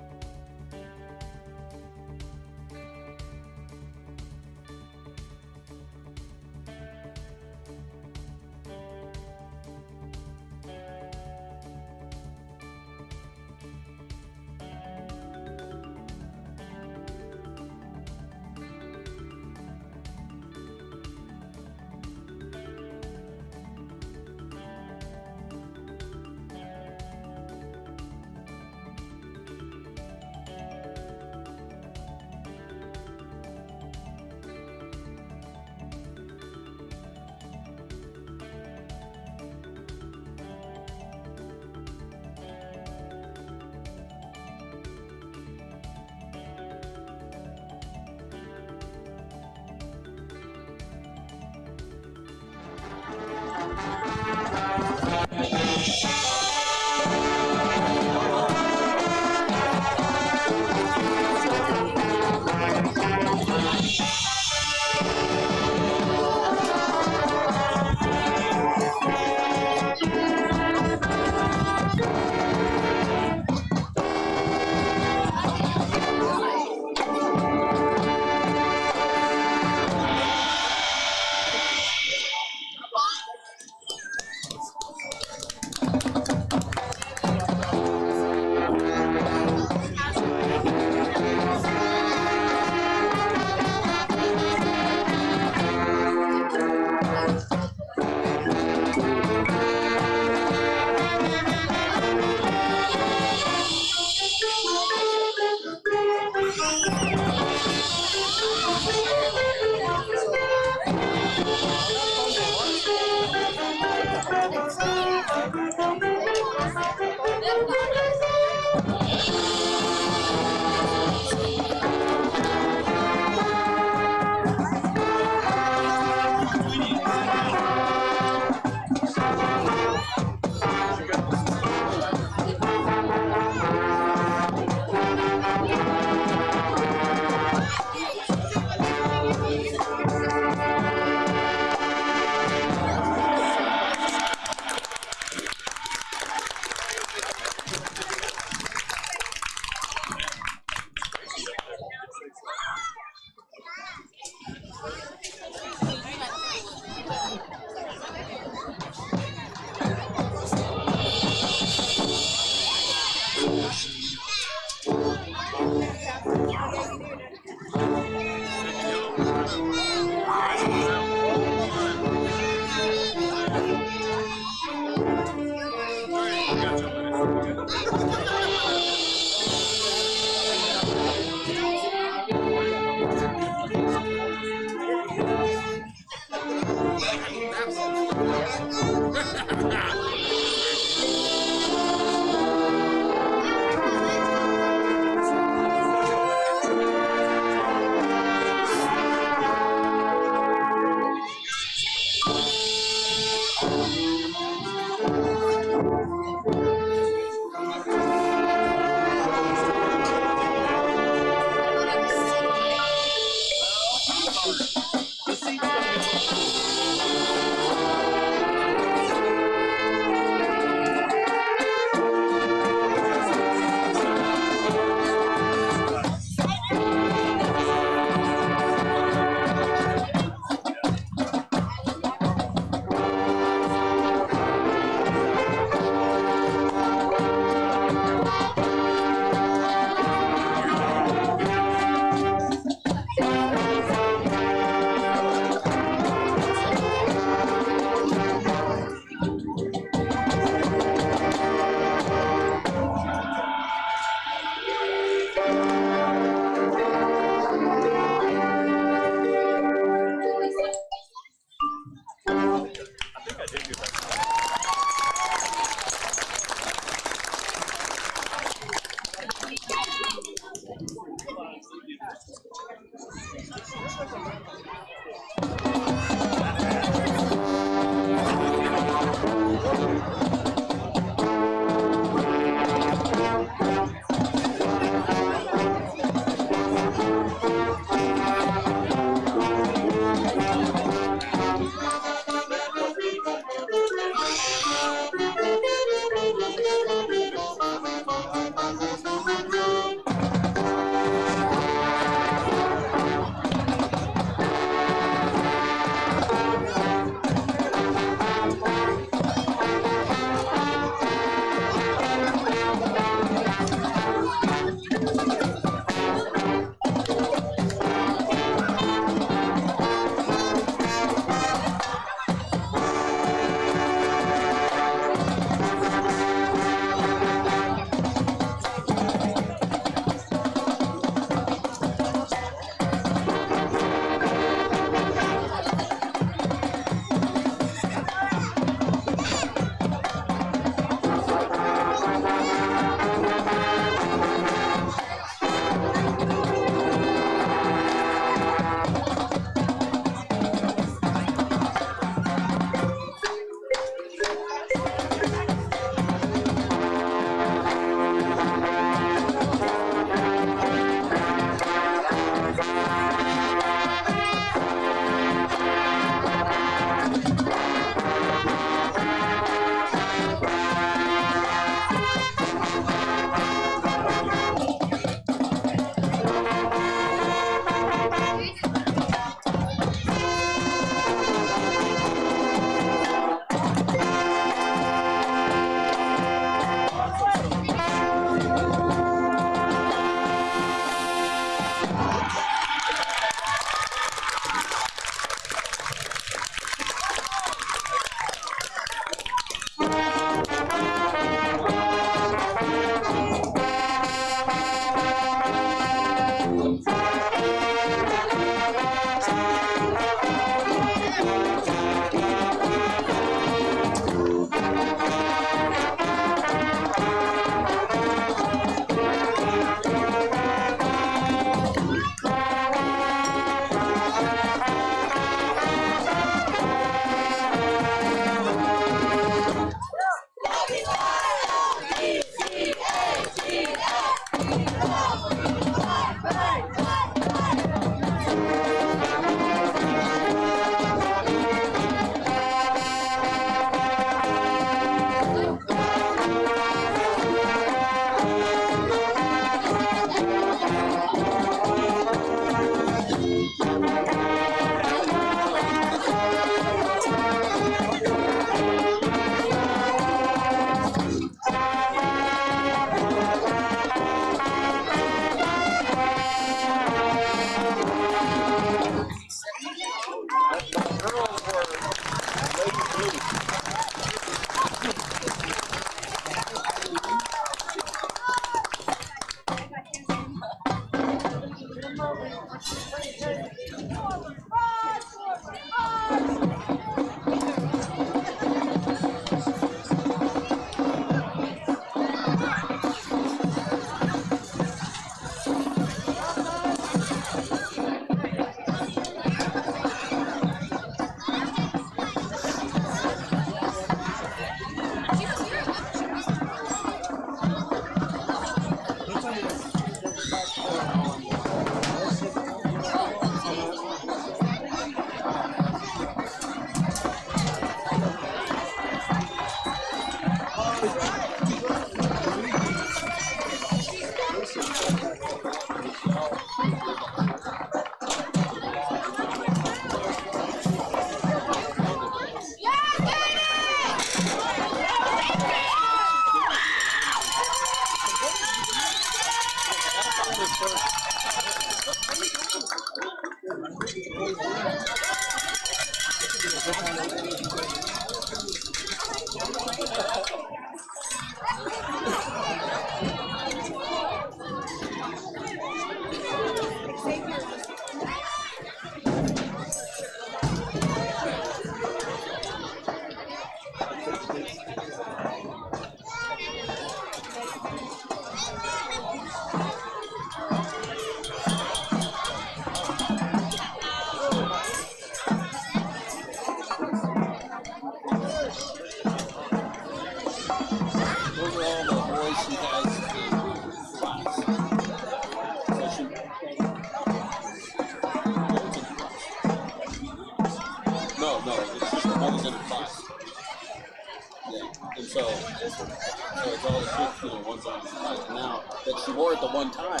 The one time,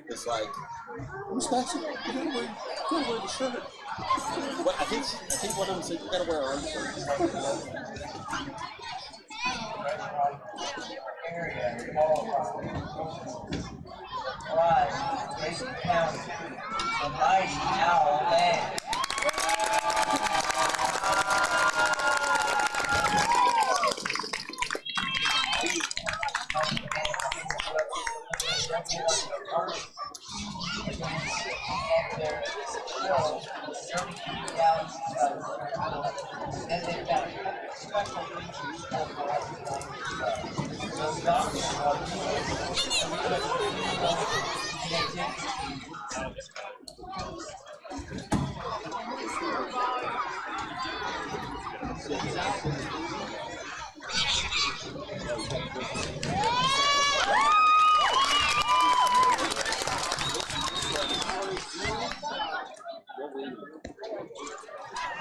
it's like, who's that? You gotta wear the shirt. What, I think one of them said you gotta wear our own shirt. Substitution Penalty. The mighty Owl Land.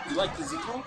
You like the zero?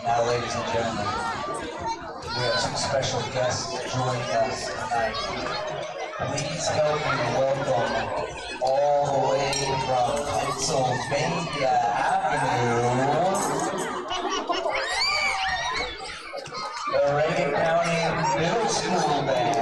Now, ladies and gentlemen, we have some special guests joining us tonight. Please help me welcome all the way from Pennsylvania Avenue, the Reagan County Middle School Band.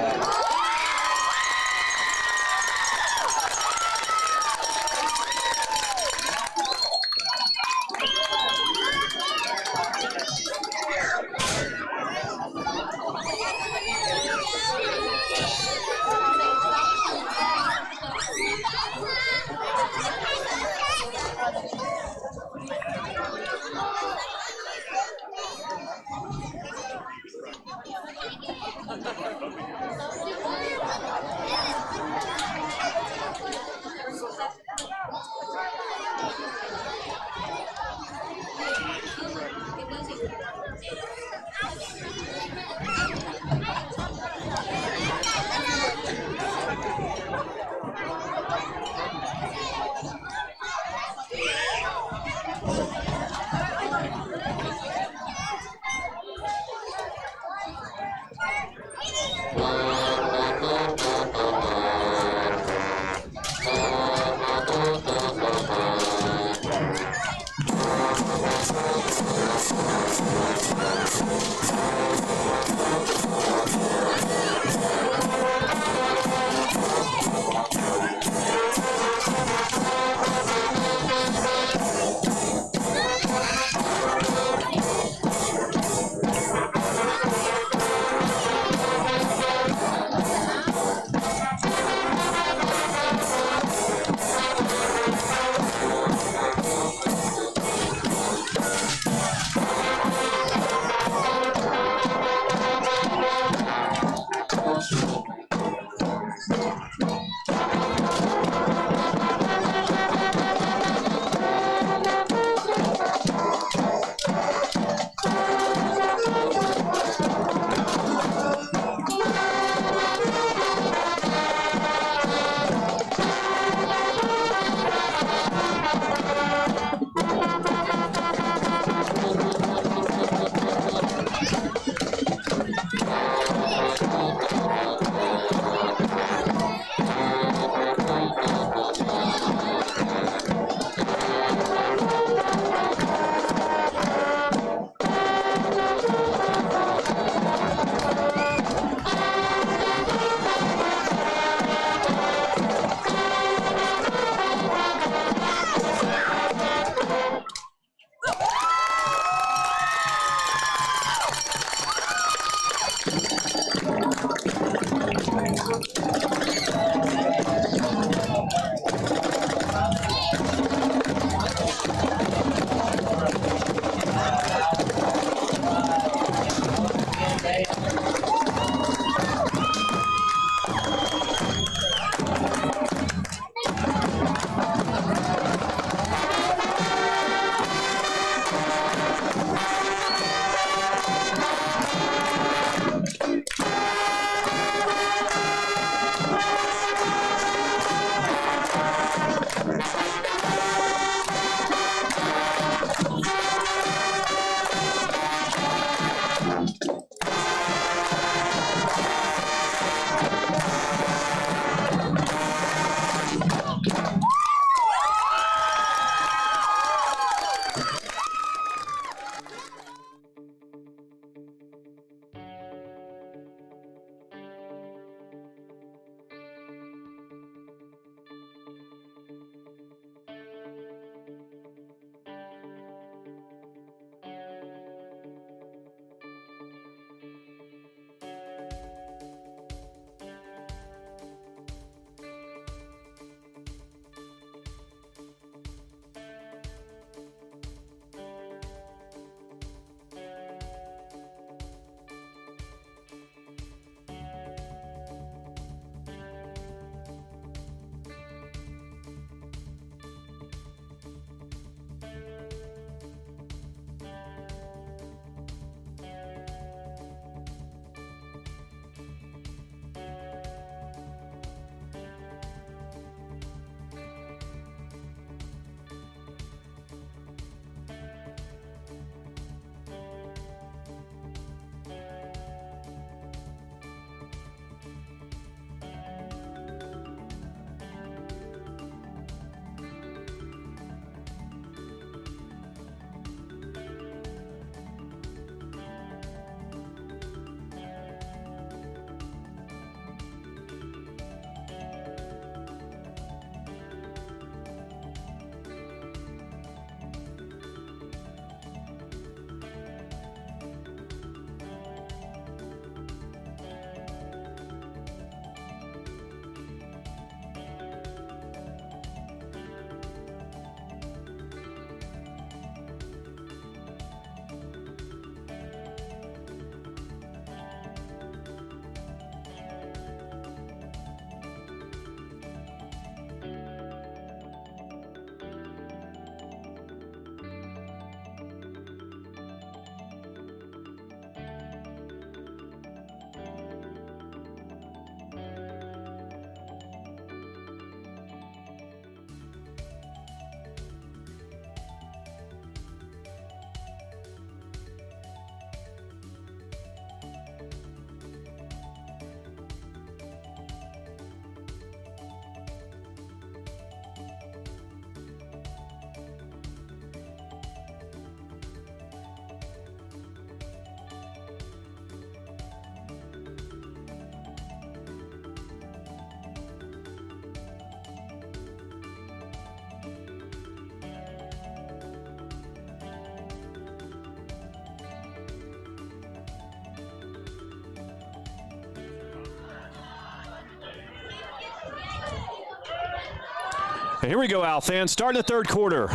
And here we go, Owl fans. Starting the third quarter.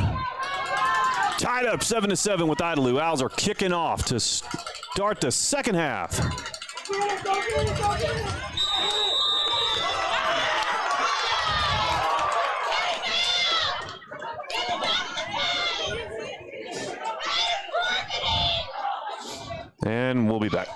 Tied up 7-7 with Idalou. Owls are kicking off to start the second half. And we'll be back.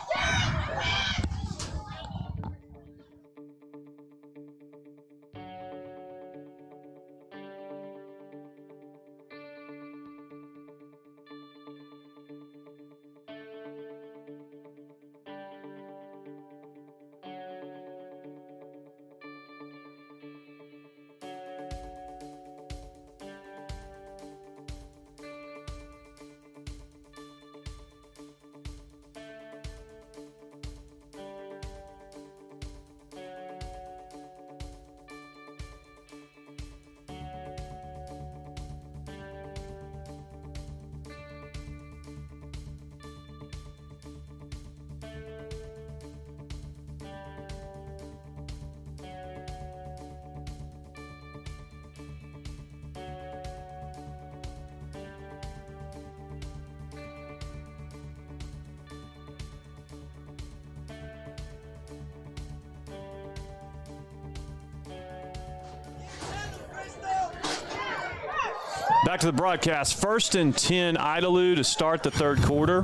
Back to the broadcast. 1st and 10, Idalou to start the third quarter.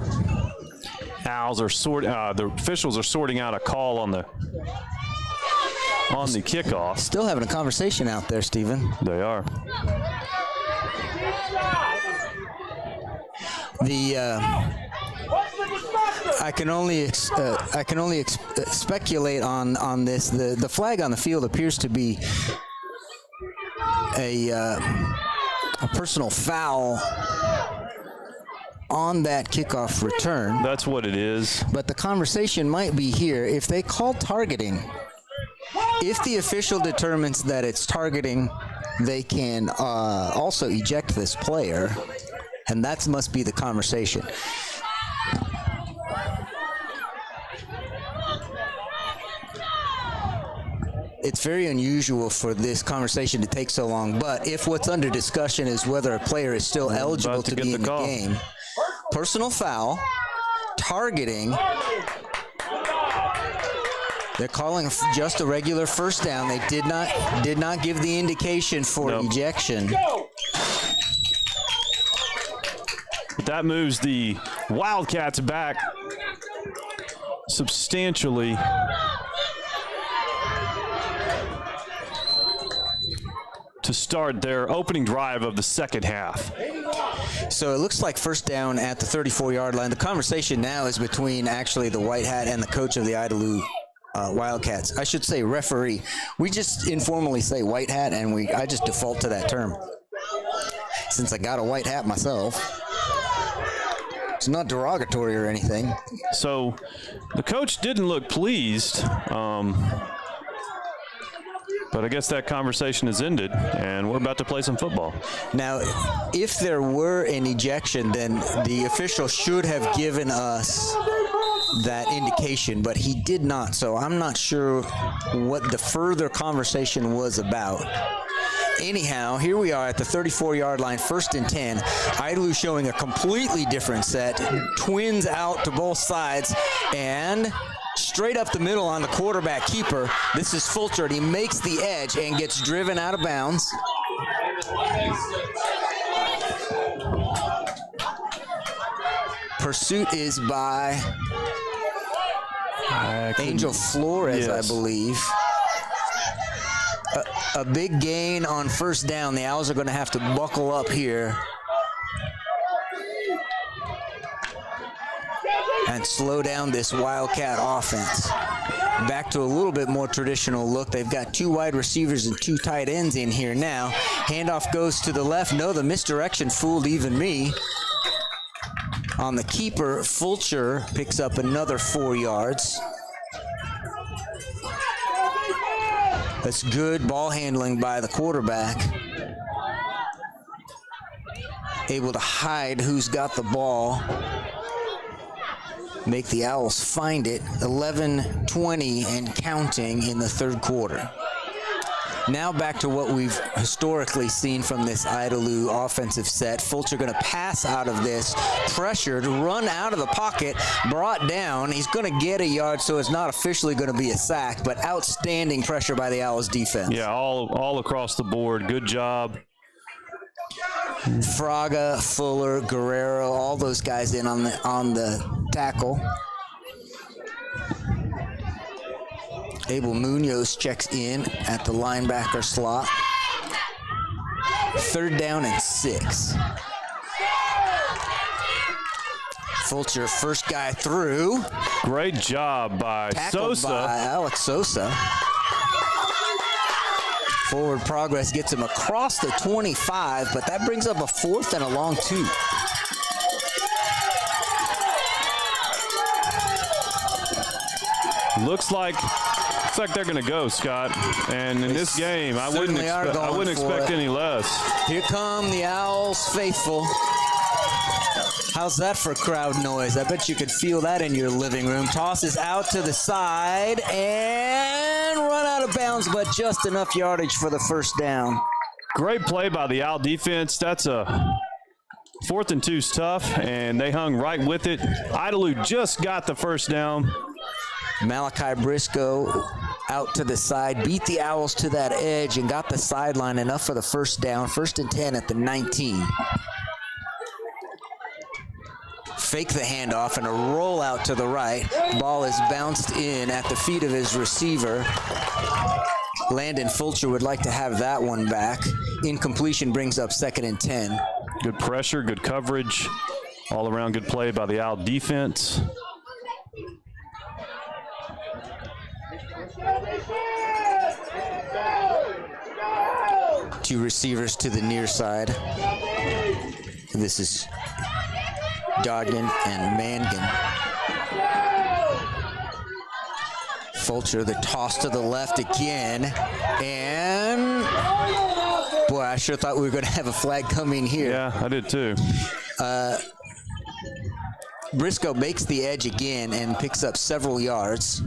Owls are the officials are sorting out a call on the kickoff. Still having a conversation out there, Stephen. They are. I can only speculate on this. The flag on the field appears to be a personal foul on that kickoff return. That's what it is. But the conversation might be here. If they call targeting, if the official determines that it's targeting, they can also eject this player, and that must be the conversation. It's very unusual for this conversation to take so long, but if what's under discussion is whether a player is still eligible to be in the game, personal foul, targeting, they're calling just a regular first down. They did not give the indication for ejection. That moves the Wildcats back substantially. To start their opening drive of the second half. So it looks like first down at the 34-yard line. The conversation now is between actually the white hat and the coach of the Idalou Wildcats. I should say referee. We just informally say white hat, and I just default to that term. Since I got a white hat myself. It's not derogatory or anything. So the coach didn't look pleased. But I guess that conversation has ended, and we're about to play some football. Now, if there were an ejection, then the official should have given us that indication, but he did not. So I'm not sure what the further conversation was about. Anyhow, here we are at the 34-yard line, 1st and 10. Idalou showing a completely different set. Twins out to both sides, and straight up the middle on the quarterback keeper. This is Fulcher, and he makes the edge and gets driven out of bounds. Pursuit is by Angel Flores, yes. I believe. A big gain on first down. The Owls are going to have to buckle up here and slow down this Wildcat offense. Back to a little bit more traditional look. They've got 2 wide receivers and 2 tight ends in here now. Handoff goes to the left. No, the misdirection fooled even me. On the keeper, Fulcher picks up another 4 yards. That's good ball handling by the quarterback. Able to hide who's got the ball. Make the Owls find it. 11-20 and counting in the third quarter. Now back to what we've historically seen from this Idalou offensive set. Fulcher going to pass out of this, pressured, run out of the pocket, brought down. He's going to get a yard, so it's not officially going to be a sack, but outstanding pressure by the Owls defense. Yeah, all across the board. Good job. Fraga, Fuller, Guerrero, all those guys in on the tackle. Abel Munoz checks in at the linebacker slot. 3rd down and 6. Fulcher, first guy through. Great job by Tackled Sosa. by Alex Sosa. Forward progress gets him across the 25, but that brings up a 4th and a long 2. Looks like they're going to go, Scott. And in this game, I wouldn't expect any less. Here come the Owls faithful. How's that for crowd noise? I bet you could feel that in your living room. Tosses out to the side and run out of bounds, but just enough yardage for the first down. Great play by the Owl defense. That's a 4th and 2's tough, and they hung right with it. Idalou just got the first down. Malachi Briscoe out to the side, beat the Owls to that edge and got the sideline enough for the first down. 1st and 10 at the 19. Fake the handoff and a roll out to the right. Ball is bounced in at the feet of his receiver. Landon Fulcher would like to have that one back. Incompletion brings up 2nd and 10. Good pressure, good coverage. All around good play by the Owl defense. Two receivers to the near side. This is Dodgen and Mangan. Fulcher, the toss to the left again. And, boy, I sure thought we were going to have a flag coming here. Yeah, I did too. Briscoe makes the edge again and picks up several yards.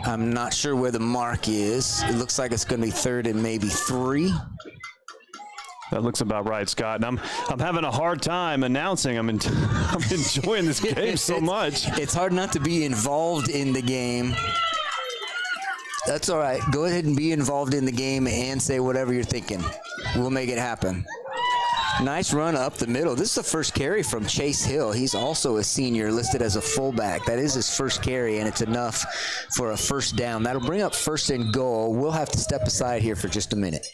I'm not sure where the mark is. It looks like it's going to be 3rd and maybe 3. That looks about right, Scott. And I'm having a hard time announcing. I'm enjoying this game so much. It's hard not to be involved in the game. That's all right. Go ahead and be involved in the game and say whatever you're thinking. We'll make it happen. Nice run up the middle. This is the first carry from Chase Hill. He's also a senior listed as a fullback. That is his first carry, and it's enough for a first down. That'll bring up 1st and goal. We'll have to step aside here for just a minute.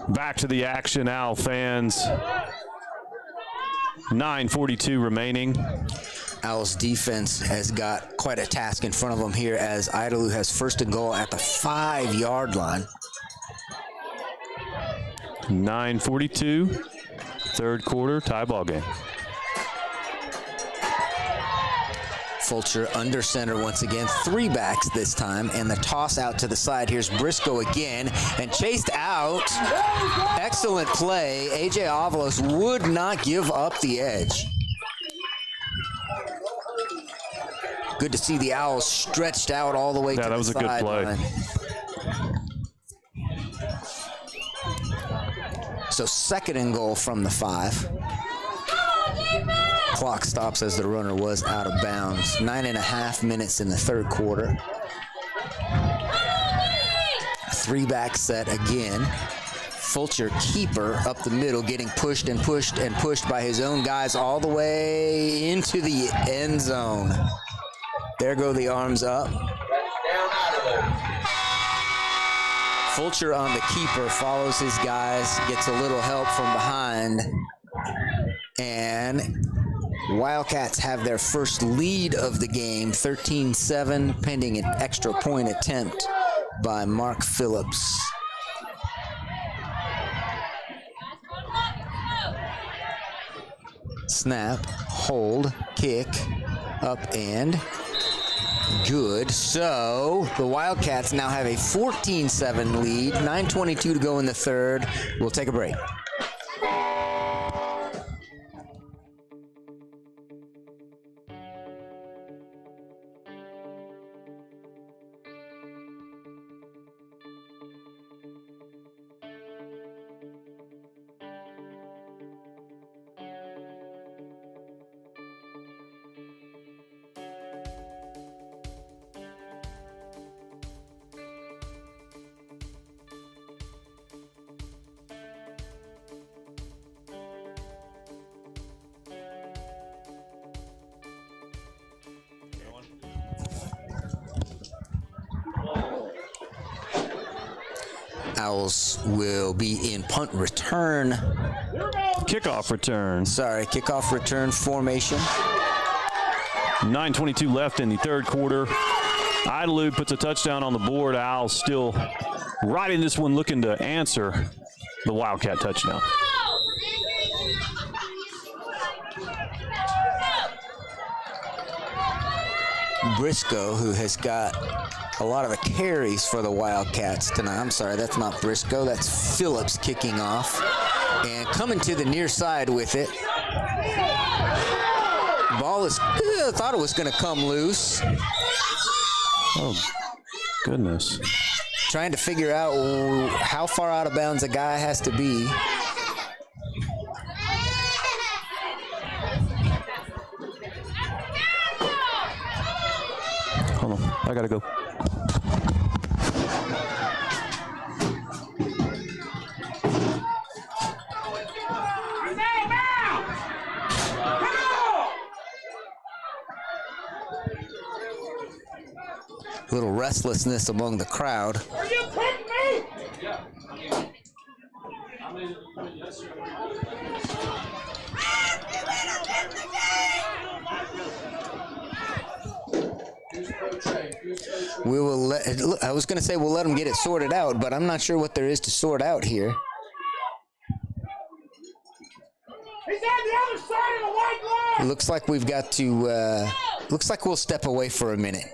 Back to the action, Owl fans. 9:42 remaining. Owls defense has got quite a task in front of them here as Idalou has 1st and goal at the 5-yard line. 9:42, 3rd quarter, tie ball game. Fulcher under center once again. 3 backs this time, and the toss out to the side. Here's Briscoe again, and chased out. Excellent play. A.J. Avalos would not give up the edge. Good to see the Owls stretched out all the way to the that was a good play. So 2nd and goal from the 5. Clock stops as the runner was out of bounds. 9.5 minutes in the 3rd quarter. 3-back set again. Fulcher, keeper, up the middle, getting pushed and pushed and pushed by his own guys all the way into the end zone. There go the arms up. Fulcher on the keeper, follows his guys, gets a little help from behind, and Wildcats have their first lead of the game, 13-7, pending an extra point attempt by Mark Phillips. Snap, hold, kick, up and good. So the Wildcats now have a 14-7 lead, 9:22 to go in the third. We'll take a break. Owls will be in punt return. Kickoff return. Sorry, kickoff return formation. 9:22 left in the third quarter. Idalou puts a touchdown on the board. Owls still right in this one, looking to answer the Wildcat touchdown. Briscoe, who has got a lot of the carries for the Wildcats tonight. I'm sorry, that's not Briscoe. That's Phillips kicking off. And coming to the near side with it. Ball is, thought it was going to come loose. Oh, goodness. Trying to figure out how far out of bounds a guy has to be. Hold on, I got to go. A little restlessness among the crowd. Are you kidding me? We will let, I was going to say we'll let them get it sorted out, but I'm not sure what there is to sort out here. He's on the other side of the white line. Looks like we've got to, looks like we'll step away for a minute.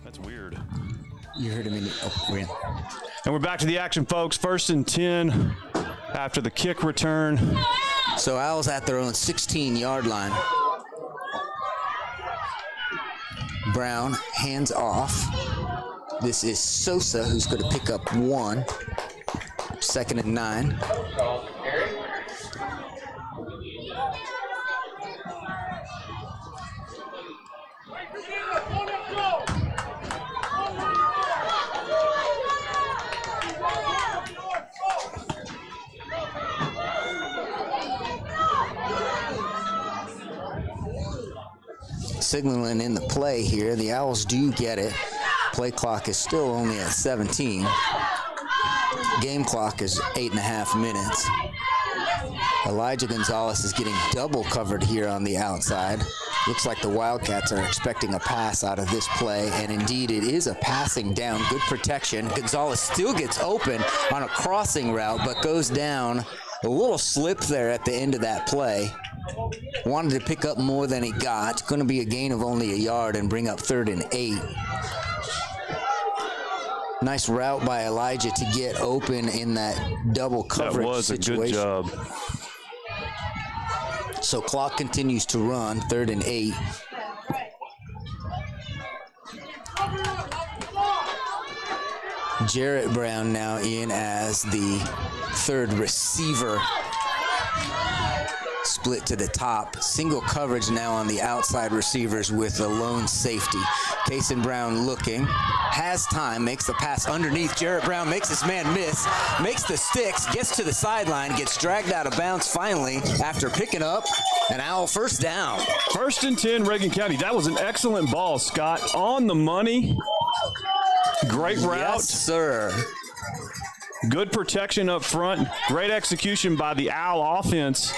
That's weird. You heard him in the, oh, we're in. And we're back to the action, folks. 1st and 10 after the kick return. So Owls at their own 16-yard line. Brown, hands off. This is Sosa, who's going to pick up 1. 2nd and 9. Signaling in the play here. The Owls do get it. Play clock is still only at 17. Game clock is 8.5 minutes. Elijah Gonzalez is getting double covered here on the outside. Looks like the Wildcats are expecting a pass out of this play, and indeed it is a passing down. Good protection. Gonzalez still gets open on a crossing route, but goes down. A little slip there at the end of that play. Wanted to pick up more than he got. Going to be a gain of only a yard and bring up 3rd and 8. Nice route by Elijah to get open in that double coverage situation. That was a good job. So clock continues to run, 3rd and 8. Jarrett Brown now in as the 3rd receiver. Split to the top. Single coverage now on the outside receivers with a lone safety. Kason Brown looking, has time, makes the pass underneath. Jarrett Brown makes his man miss, makes the sticks, gets to the sideline, gets dragged out of bounds finally after picking up an Owl first down. 1st and 10, Reagan County. That was an excellent ball, Scott. On the money. Great route. Yes, sir. Good protection up front. Great execution by the Owl offense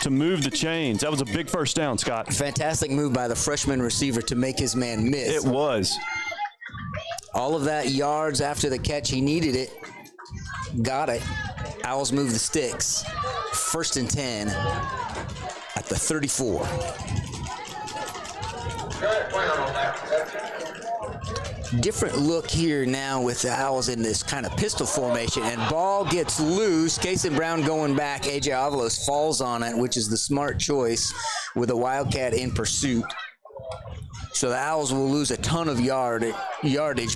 to move the chains. That was a big first down, Scott. Fantastic move by the freshman receiver to make his man miss. It was. All of that yards after the catch. He needed it. Got it. Owls move the sticks. 1st and 10 at the 34. Different look here now with the Owls in this kind of pistol formation, and ball gets loose. Kason Brown going back. AJ Avalos falls on it, which is the smart choice with a Wildcat in pursuit. So the Owls will lose a ton of yardage,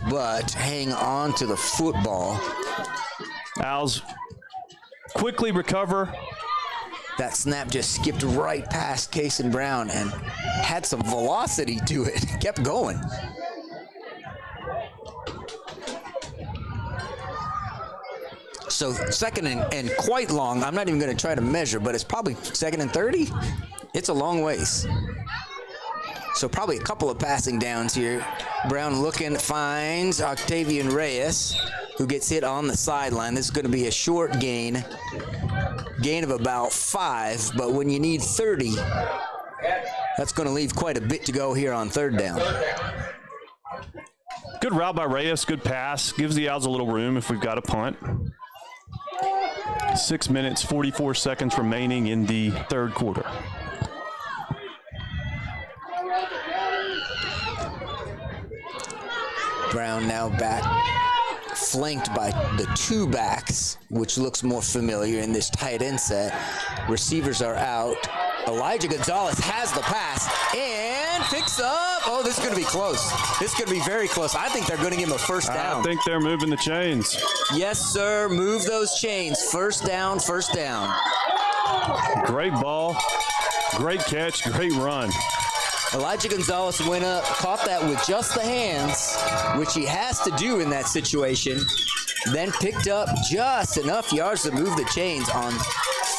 but hang on to the football. Owls quickly recover. That snap just skipped right past Kason Brown and had some velocity to it. Kept going. So 2nd and quite long. I'm not even going to try to measure, but it's probably 2nd and 30. It's a long ways. So probably a couple of passing downs here. Brown looking, finds Octavian Reyes, who gets hit on the sideline. This is going to be a short gain of about 5, but when you need 30, that's going to leave quite a bit to go here on 3rd down. Good route by Reyes, good pass. Gives the Owls a little room if we've got a punt. 6 minutes, 44 seconds remaining in the 3rd quarter. Brown now back, flanked by the 2 backs, which looks more familiar in this tight end set. Receivers are out. Elijah Gonzalez has the pass and picks up. Oh, this is going to be close. This is going to be very close. I think they're going to give him a first down. I think they're moving the chains. Yes, sir. Move those chains. First down, first down. Great ball. Great catch. Great run. Elijah Gonzalez went up, caught that with just the hands, which he has to do in that situation, then picked up just enough yards to move the chains on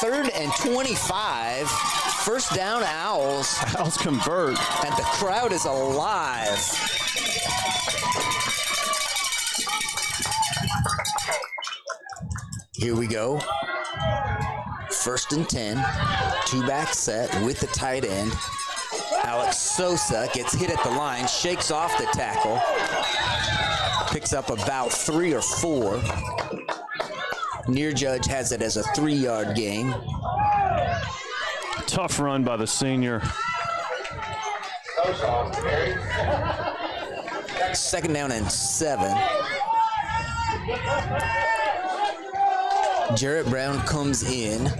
3rd and 25. First down, Owls. Owls convert. And the crowd is alive. Here we go. 1st and 10. 2-back set with the tight end. Alex Sosa gets hit at the line, shakes off the tackle, picks up about 3 or 4. Near Judge has it as a 3-yard gain. Tough run by the senior. 2nd down and 7. Jarrett Brown comes in.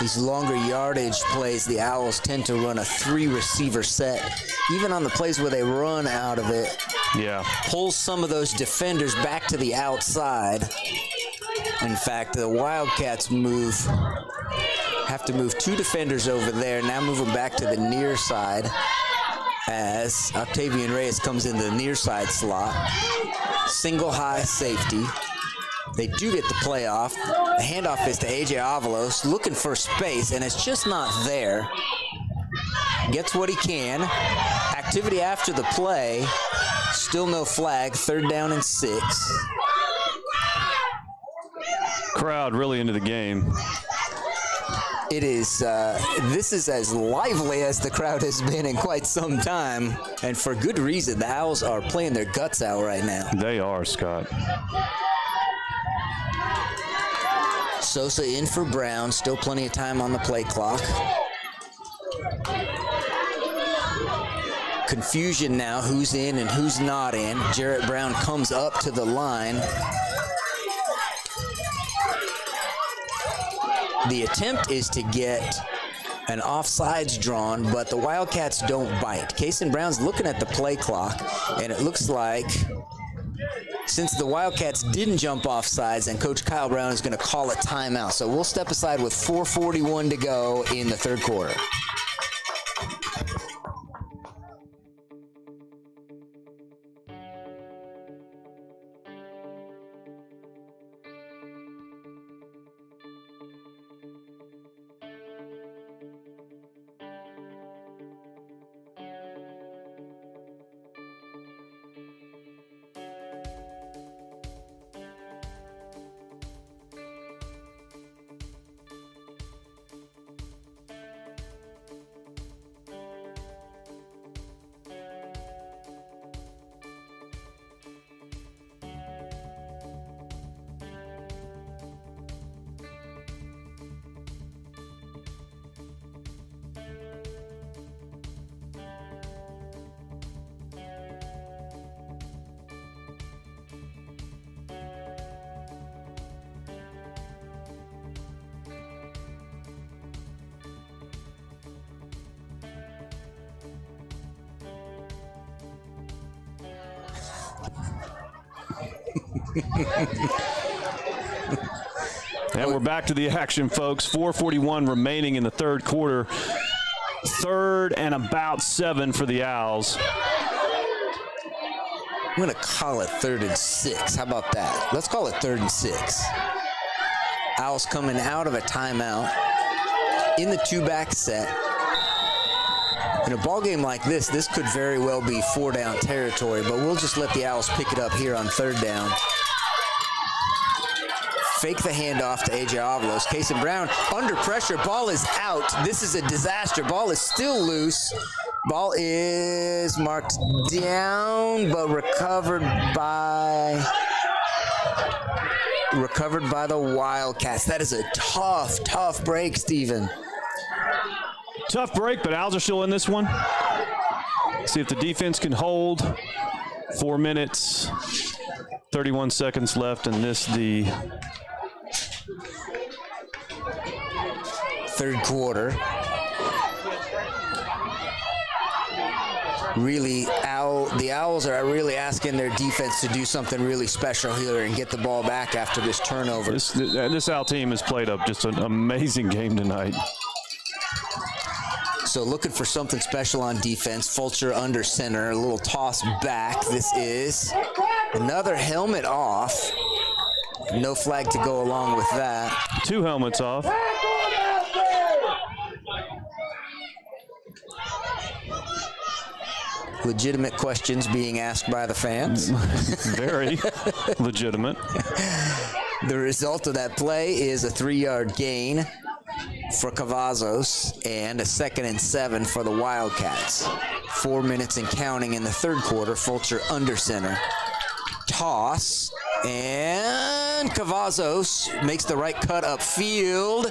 These longer yardage plays, the Owls tend to run a 3-receiver set. Even on the plays where they run out of it, yeah, pulls some of those defenders back to the outside. In fact, the Wildcats have to move 2 defenders over there, now move them back to the near side as Octavian Reyes comes in the near side slot. Single high safety. They do get the play off. The handoff is to AJ Avalos, looking for space, and it's just not there. Gets what he can. activity after the play. Still no flag. 3rd down and 6. Crowd really into the game. It is, this is as lively as the crowd has been in quite some time, and for good reason. The Owls are playing their guts out right now. They are, Scott. Sosa in for Brown, still plenty of time on the play clock. Confusion now, who's in and who's not in. Jarrett Brown comes up to the line. The attempt is to get an offsides drawn, but the Wildcats don't bite. Kason Brown's looking at the play clock, and it looks like since the Wildcats didn't jump offsides, and Coach Kyle Brown is going to call a timeout. So we'll step aside with 4:41 to go in the 3rd quarter. And we're back to the action, folks. 4:41 remaining in the 3rd quarter. 3rd and about 7 for the Owls. I'm going to call it 3rd and 6. How about that? Let's call it 3rd and 6. Owls coming out of a timeout in the 2-back set. In a ball game like this, this could very well be 4-down territory, but we'll just let the Owls pick it up here on 3rd down. Fake the handoff to A.J. Avalos. Kason Brown under pressure. Ball is out. This is a disaster. Ball is still loose. Ball is marked down, but recovered by the Wildcats. That is a tough break, Steven. Tough break, but Owls are still in this one. See if the defense can hold. 4 minutes, 31 seconds left, and this the 3rd quarter. Really, the Owls are really asking their defense to do something really special here and get the ball back after this turnover. This Owl team has played up just an amazing game tonight. So looking for something special on defense. Fulcher under center, a little toss back. This is another helmet off. No flag to go along with that. 2 helmets off. Legitimate questions being asked by the fans. Very legitimate. The result of that play is a 3-yard gain for Cavazos and a 2nd and 7 for the Wildcats. 4 minutes and counting in the 3rd quarter. Fulcher under center. Toss, and Cavazos makes the right cut upfield.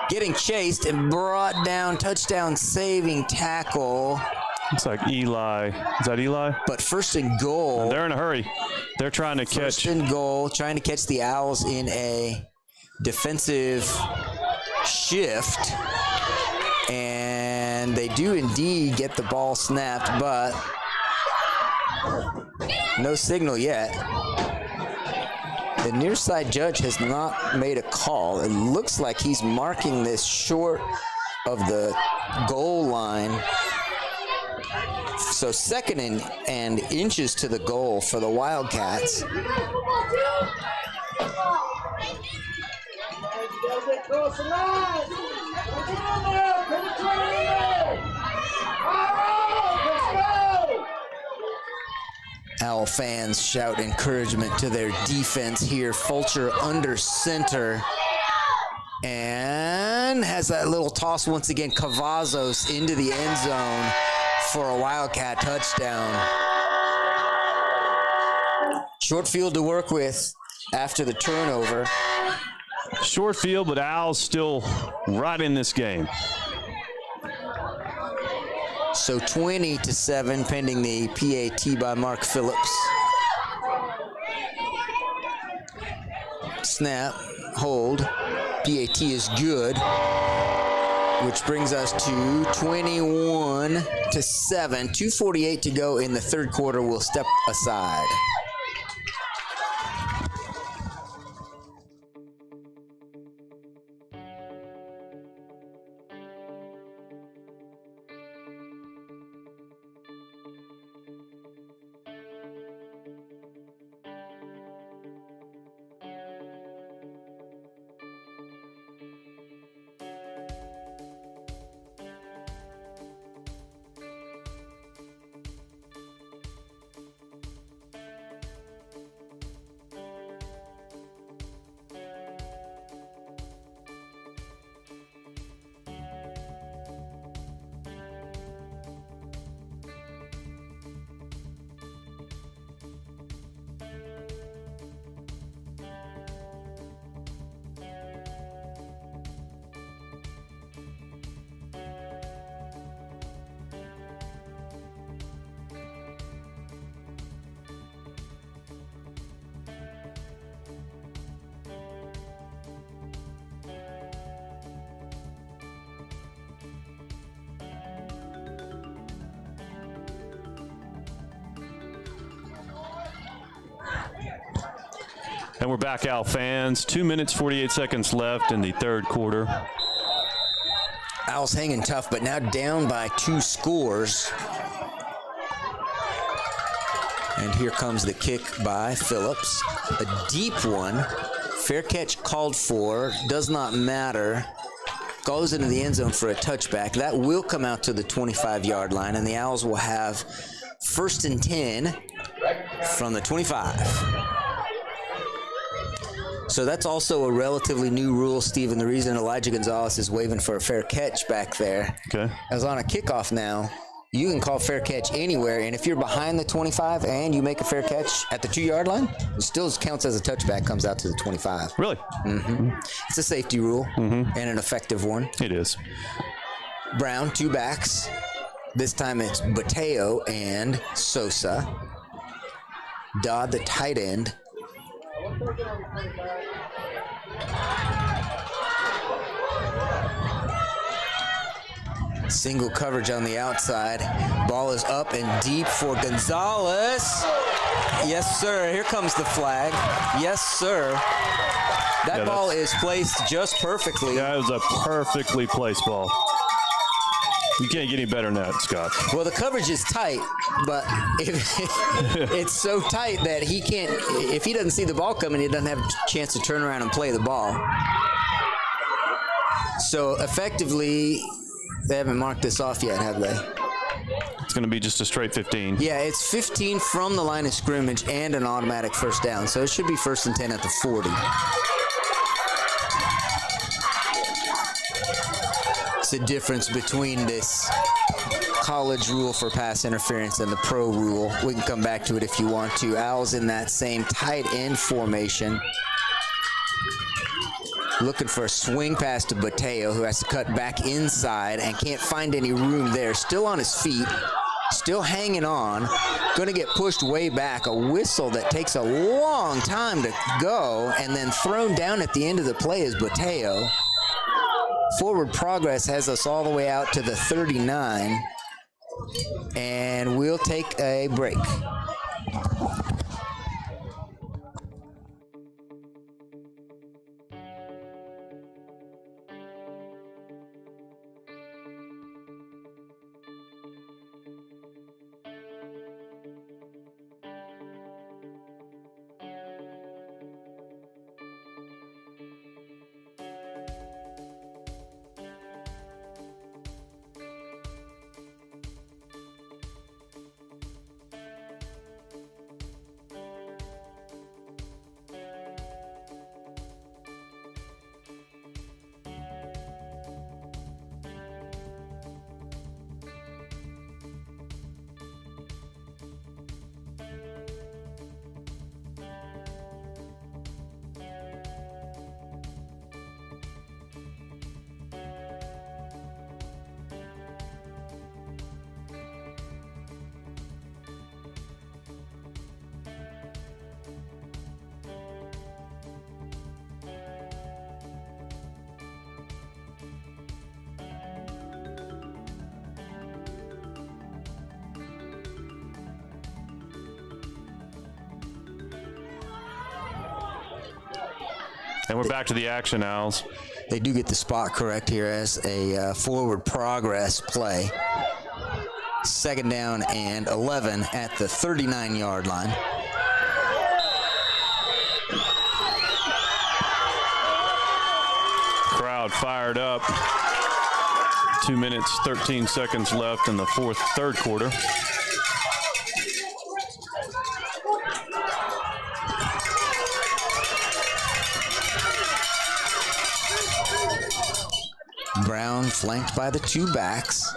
Getting chased and brought down. Touchdown saving tackle. It's like Eli. Is that Eli? But 1st and goal. They're in a hurry. They're trying to catch. 1st and goal, trying to catch the Owls in a defensive shift. And they do indeed get the ball snapped, but no signal yet. The near side judge has not made a call. It looks like he's marking this short of the goal line. So 2nd and inches to the goal for the Wildcats. Owl fans shout encouragement to their defense here. Fulcher under center. And has that little toss once again. Cavazos into the end zone for a Wildcat touchdown. Short field to work with after the turnover. Short field, but Owls still right in this game. So 20-7 pending the PAT by Mark Phillips. Snap, hold. PAT is good, which brings us to 21-7. 2:48 to go in the third quarter. We'll step aside. And we're back, Owl fans. 2 minutes, 48 seconds left in the third quarter. Owls hanging tough, but now down by 2 scores. And here comes the kick by Phillips. A deep one. Fair catch called for. Does not matter. Goes into the end zone for a touchback. That will come out to the 25-yard line, and the Owls will have 1st and 10 from the 25. So that's also a relatively new rule, Stephen. The reason Elijah Gonzalez is waving for a fair catch back there. Okay. As on a kickoff now, you can call fair catch anywhere, and if you're behind the 25 and you make a fair catch at the 2-yard line, it still counts as a touchback, comes out to the 25. Really? Mm-hmm. It's a safety rule and an effective one. It is. Brown, 2 backs. This time it's Bateo and Sosa. Dodd, the tight end. Single coverage on the outside. Ball is up and deep for Gonzalez. Yes, sir. Here comes the flag. Yes, sir. That ball is placed just perfectly. Yeah, it was a perfectly placed ball. You can't get any better than that, Scott. Well, the coverage is tight, but it's so tight that he can't, if he doesn't see the ball coming, he doesn't have a chance to turn around and play the ball. So effectively, they haven't marked this off yet, have they? It's going to be just a straight 15. Yeah, it's 15 from the line of scrimmage and an automatic first down. So it should be 1st and 10 at the 40. The difference between this college rule for pass interference and the pro rule. We can come back to it if you want to. Owls in that same tight end formation. Looking for a swing pass to Bateo, who has to cut back inside and can't find any room there. Still on his feet, still hanging on. Going to get pushed way back. A whistle that takes a long time to go, and then thrown down at the end of the play is Bateo. Forward progress has us all the way out to the 39, and we'll take a break. And we're back to the action, Owls. They do get the spot correct here as a forward progress play. 2nd down and 11 at the 39-yard line. Crowd fired up. 2 minutes, 13 seconds left in the third quarter. Brown flanked by the 2 backs.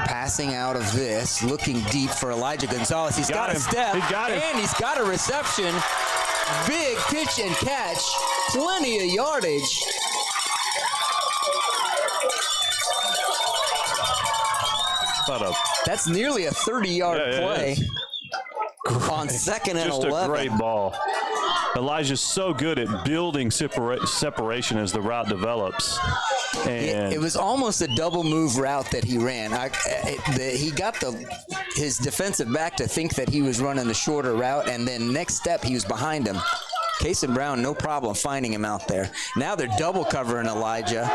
Passing out of this, looking deep for Elijah Gonzalez. He's got a step, He got him. and he's got a reception. Big pitch and catch, plenty of yardage. That's nearly a 30-yard play on 2nd and Just 11. a great ball. Elijah's so good at building separation as the route develops. And It was almost a double move route that he ran. He got his defensive back to think that he was running the shorter route, and then next step he was behind him. Cason Brown, no problem finding him out there. Now they're double covering Elijah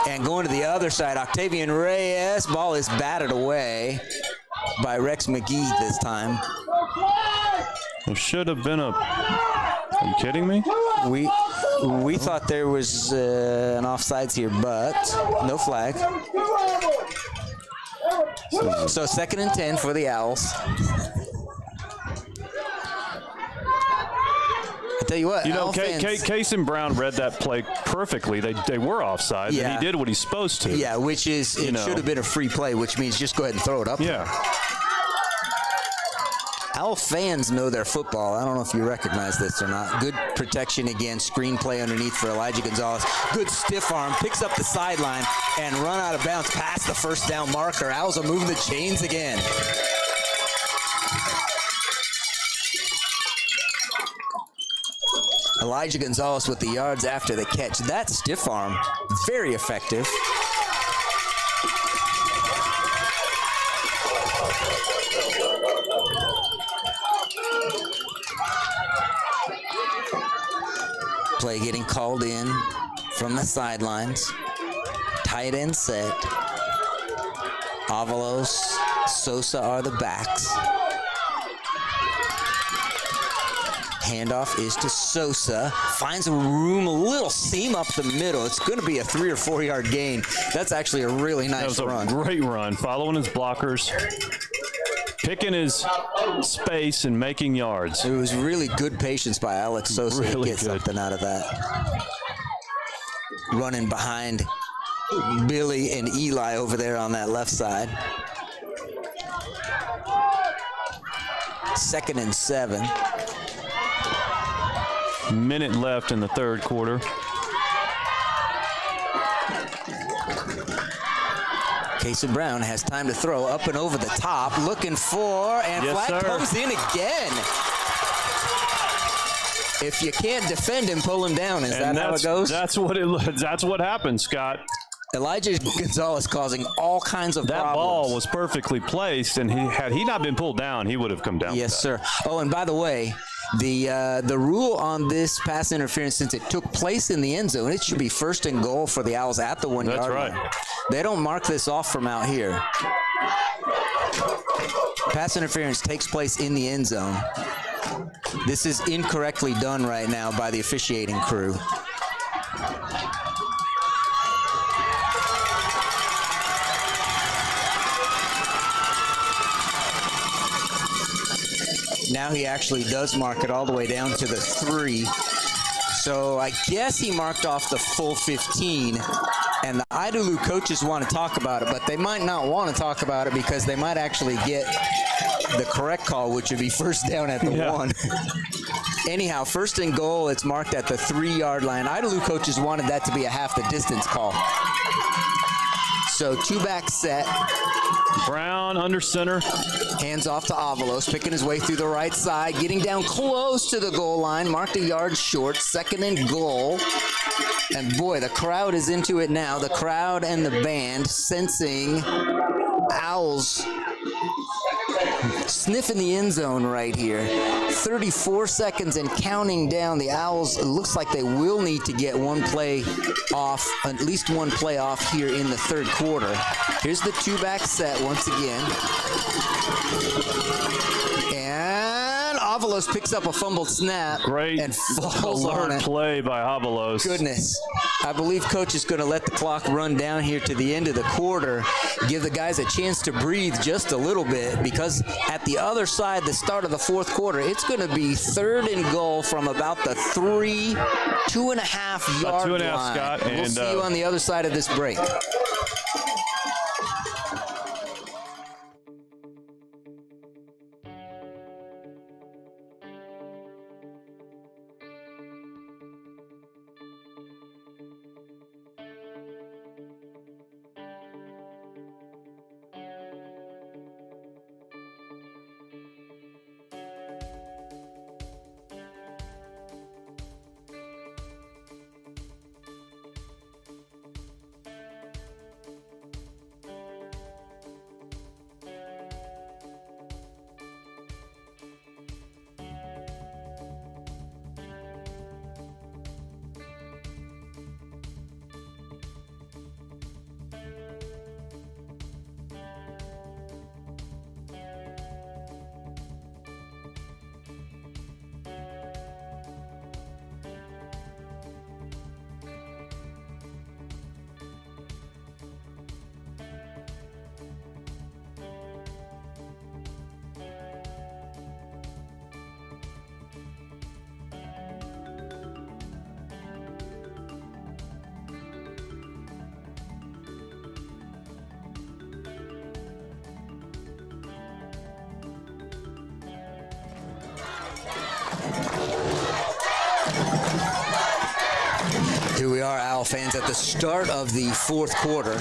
and going to the other side. Octavian Reyes, ball is batted away by Rex McGee this time. There should have been Are you kidding me? We thought there was an offsides here, but no flag. So 2nd and 10 for the Owls. I tell you what, Cason Brown read that play perfectly. They were offside, and he did what he's supposed to. Yeah, which is, it should have been a free play, which means just go ahead and throw it up. Yeah. Owl fans know their football. I don't know if you recognize this or not. Good protection again, screen play underneath for Elijah Gonzalez. Good stiff arm, picks up the sideline, and run out of bounds past the 1st down marker. Owls are moving the chains again. Elijah Gonzalez with the yards after the catch. That stiff arm, very effective. Play getting called in from the sidelines. Tight end set. Avalos, Sosa are the backs. Handoff is to Sosa. Finds a room, a little seam up the middle. It's going to be a 3 or 4 yard gain. That's actually a really nice run. That was a great run, following his blockers, picking his space and making yards. It was really good patience by Alex Sosa to get something out of that. Running behind Billy and Eli over there on that left side. 2nd and 7. Minute left in the third quarter. Cason Brown has time to throw up and over the top, looking for, and flag comes in again. If you can't defend him, pull him down. Is that how it goes? That's what happened, Scott. Elijah Gonzalez causing all kinds of problems. That ball was perfectly placed, and had he not been pulled down, he would have come down. Yes, sir. Oh, and by the way, the rule on this pass interference, since it took place in the end zone, it should be 1st and goal for the Owls at the 1 yard line. That's right. They don't mark this off from out here. Pass interference takes place in the end zone. This is incorrectly done right now by the officiating crew. Now he actually does mark it all the way down to the 3. So I guess he marked off the full 15. And the Idalou coaches want to talk about it, but they might not want to talk about it because they might actually get the correct call, which would be 1st down at the 1. Anyhow, 1st and goal, it's marked at the 3 yard line. Idalou coaches wanted that to be a half the distance call. So 2 back set. Brown under center. Hands off to Avalos, picking his way through the right side, getting down close to the goal line, marked a yard short, 2nd and goal. And boy, the crowd is into it now. The crowd and the band sensing Owls sniffing the end zone right here. 34 seconds and counting down. The Owls, it looks like they will need to get one play off, at least one play off here in the third quarter. Here's the two-back set once again. And Avalos picks up a fumbled snap. Great and falls on alert it. play by Avalos. Goodness. I believe Coach is going to let the clock run down here to the end of the quarter, give the guys a chance to breathe just a little bit, because at the other side, the start of the fourth quarter, it's going to be 3rd and goal from about the 2.5 yard line. Scott, we'll and see you on the other side of this break. Here we are, Owl fans, at the start of the fourth quarter.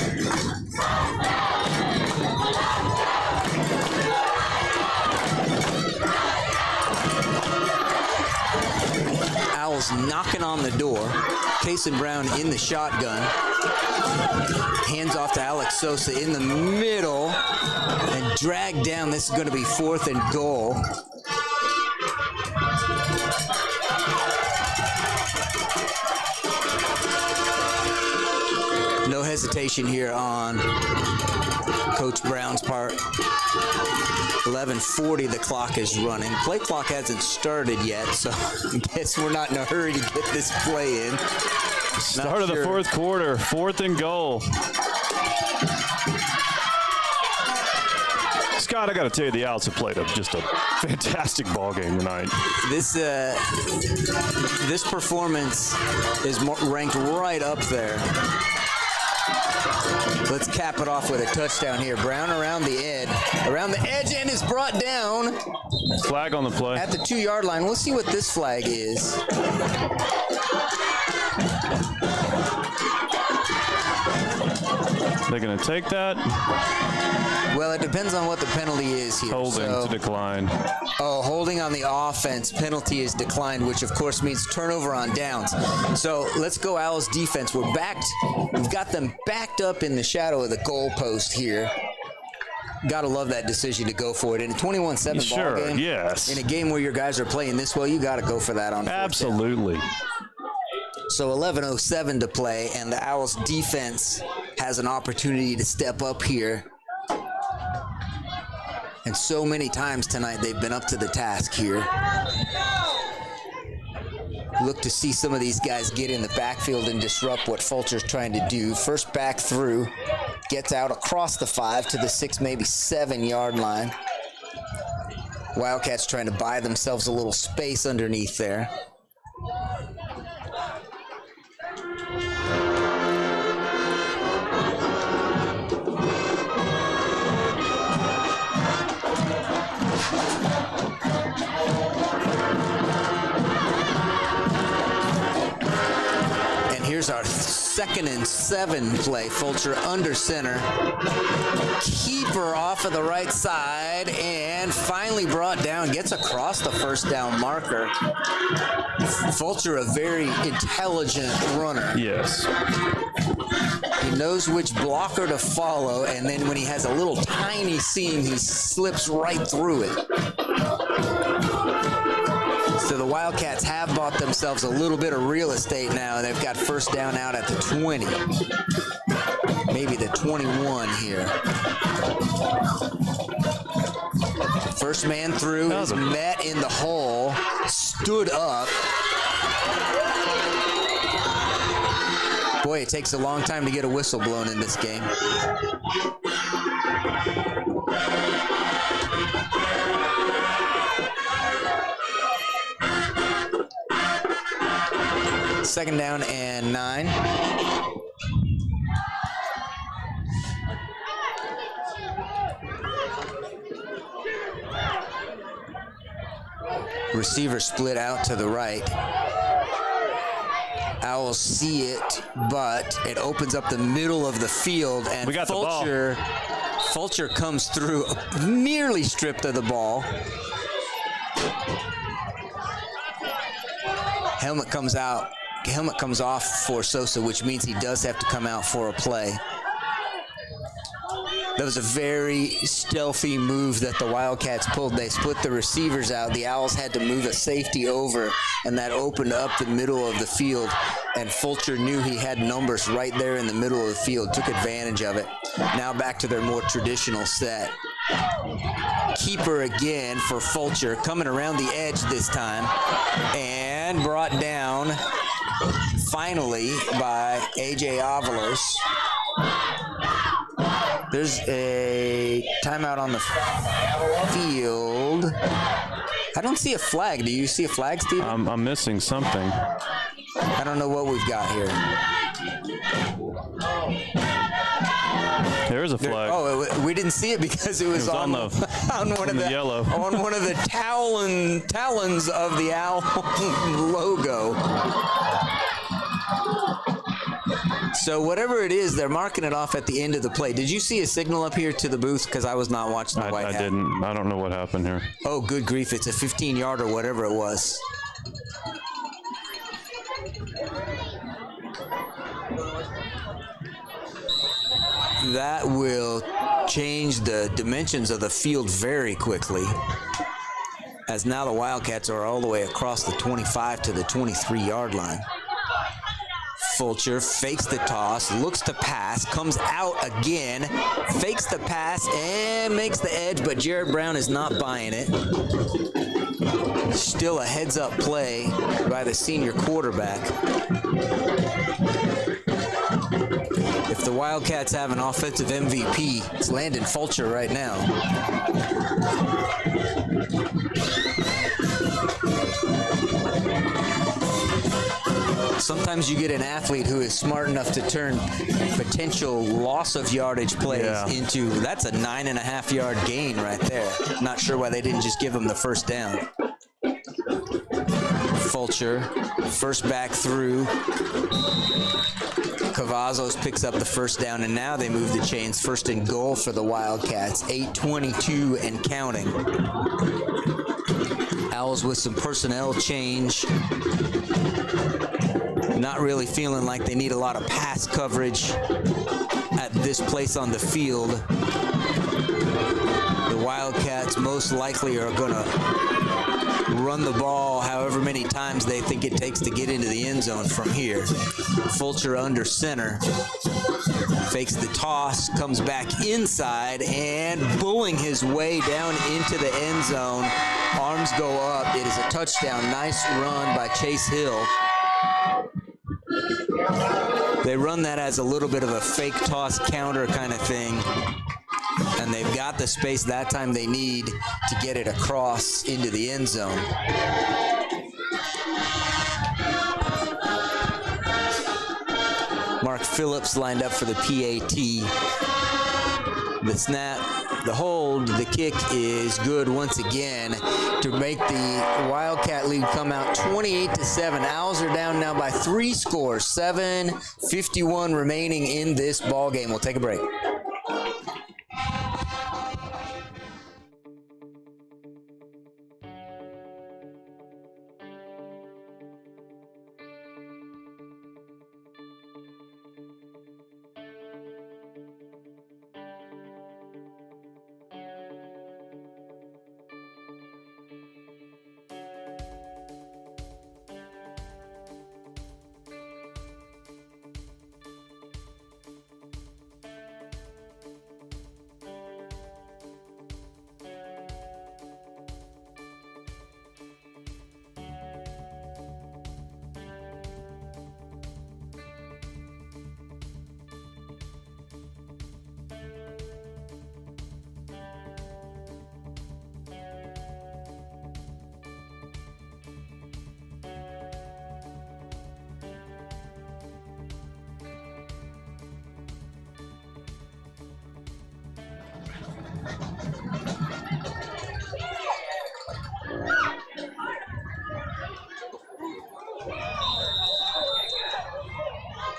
Owls knocking on the door. Kason Brown in the shotgun. Hands off to Alex Sosa in the middle and dragged down. This is going to be 4th and goal. No hesitation here on Coach Brown's part. 11:40, the clock is running. Play clock hasn't started yet, so I guess we're not in a hurry to get this play in. Start of the fourth quarter, 4th and goal. Scott, I got to tell you, the Owls have played just a fantastic ball game tonight. This performance is ranked right up there. Let's cap it off with a touchdown here. Brown around the edge, and is brought down. Flag on the play. At the 2-yard line. We'll see what this flag is. They're going to take that. Well, it depends on what the penalty is here. Holding to decline. Oh, holding on the offense. Penalty is declined, which of course means turnover on downs. So let's go Owls defense. We've got them backed up in the shadow of the goalpost here. Gotta love that decision to go for it. In a 21-7 ball game, yes. In a game where your guys are playing this well, you gotta go for that on 4th down. Absolutely. So 11:07 to play, and the Owls defense has an opportunity to step up here. And so many times tonight they've been up to the task here. Look to see some of these guys get in the backfield and disrupt what Fulcher's trying to do. First back through, gets out across the 5 to the 6, maybe 7-yard line. Wildcats trying to buy themselves a little space underneath there. here's our 2nd and 7 play. Fulcher under center. Keeper off of the right side and finally brought down, gets across the first down marker. Fulcher, a very intelligent runner. Yes. He knows which blocker to follow, and then when he has a little tiny seam, he slips right through it. So the Wildcats have bought themselves a little bit of real estate now. They've got first down out at the 20. Maybe the 21 here. First man through is met in the hole, stood up. Boy, it takes a long time to get a whistle blown in this game. Second down and 9. Receiver split out to the right. Owls see it, but it opens up the middle of the field, and we got the ball. Fulcher comes through, nearly stripped of the ball. Helmet comes off for Sosa, which means he does have to come out for a play. That was a very stealthy move that the Wildcats pulled. They split the receivers out. The Owls had to move a safety over, and that opened up the middle of the field. And Fulcher knew he had numbers right there in the middle of the field, took advantage of it. Now back to their more traditional set. Keeper again for Fulcher, coming around the edge this time, and brought down finally by A.J. Avalos. There's a timeout on the field. I don't see a flag. Do you see a flag, Steve? I'm missing something. I don't know what we've got here. There is a flag. We didn't see it because it was on one of the yellow. On one of the talons of the owl logo. So whatever it is, they're marking it off at the end of the play. Did you see a signal up here to the booth? Because I was not watching the white hat. I didn't. I don't know what happened here. Oh, good grief. It's a 15-yard or whatever it was. That will change the dimensions of the field very quickly, as now the Wildcats are all the way across the 25 to the 23-yard line. Fulcher fakes the toss, looks to pass, comes out again, fakes the pass, and makes the edge, but Jared Brown is not buying it. Still a heads-up play by the senior quarterback. If the Wildcats have an offensive MVP, it's Landon Fulcher right now. Sometimes you get an athlete who is smart enough to turn potential loss of yardage plays into, that's a 9.5-yard gain right there. Not sure why they didn't just give him the first down. Fulcher, first back through. Cavazos picks up the first down, and now they move the chains. First and goal for the Wildcats. 8:22 and counting. Owls with some personnel change. Not really feeling like they need a lot of pass coverage at this place on the field. The Wildcats most likely are going to run the ball however many times they think it takes to get into the end zone from here. Fulcher under center. Fakes the toss, comes back inside, and bulling his way down into the end zone. Arms go up. It is a touchdown. Nice run by Chase Hill. They run that as a little bit of a fake toss counter kind of thing. And they've got the space that time they need to get it across into the end zone. Mark Phillips lined up for the PAT. The snap, the hold, the kick is good once again. to make the Wildcat lead come out 28-7. Owls are down now by 3 scores, 7:51 remaining in this ball game. We'll take a break.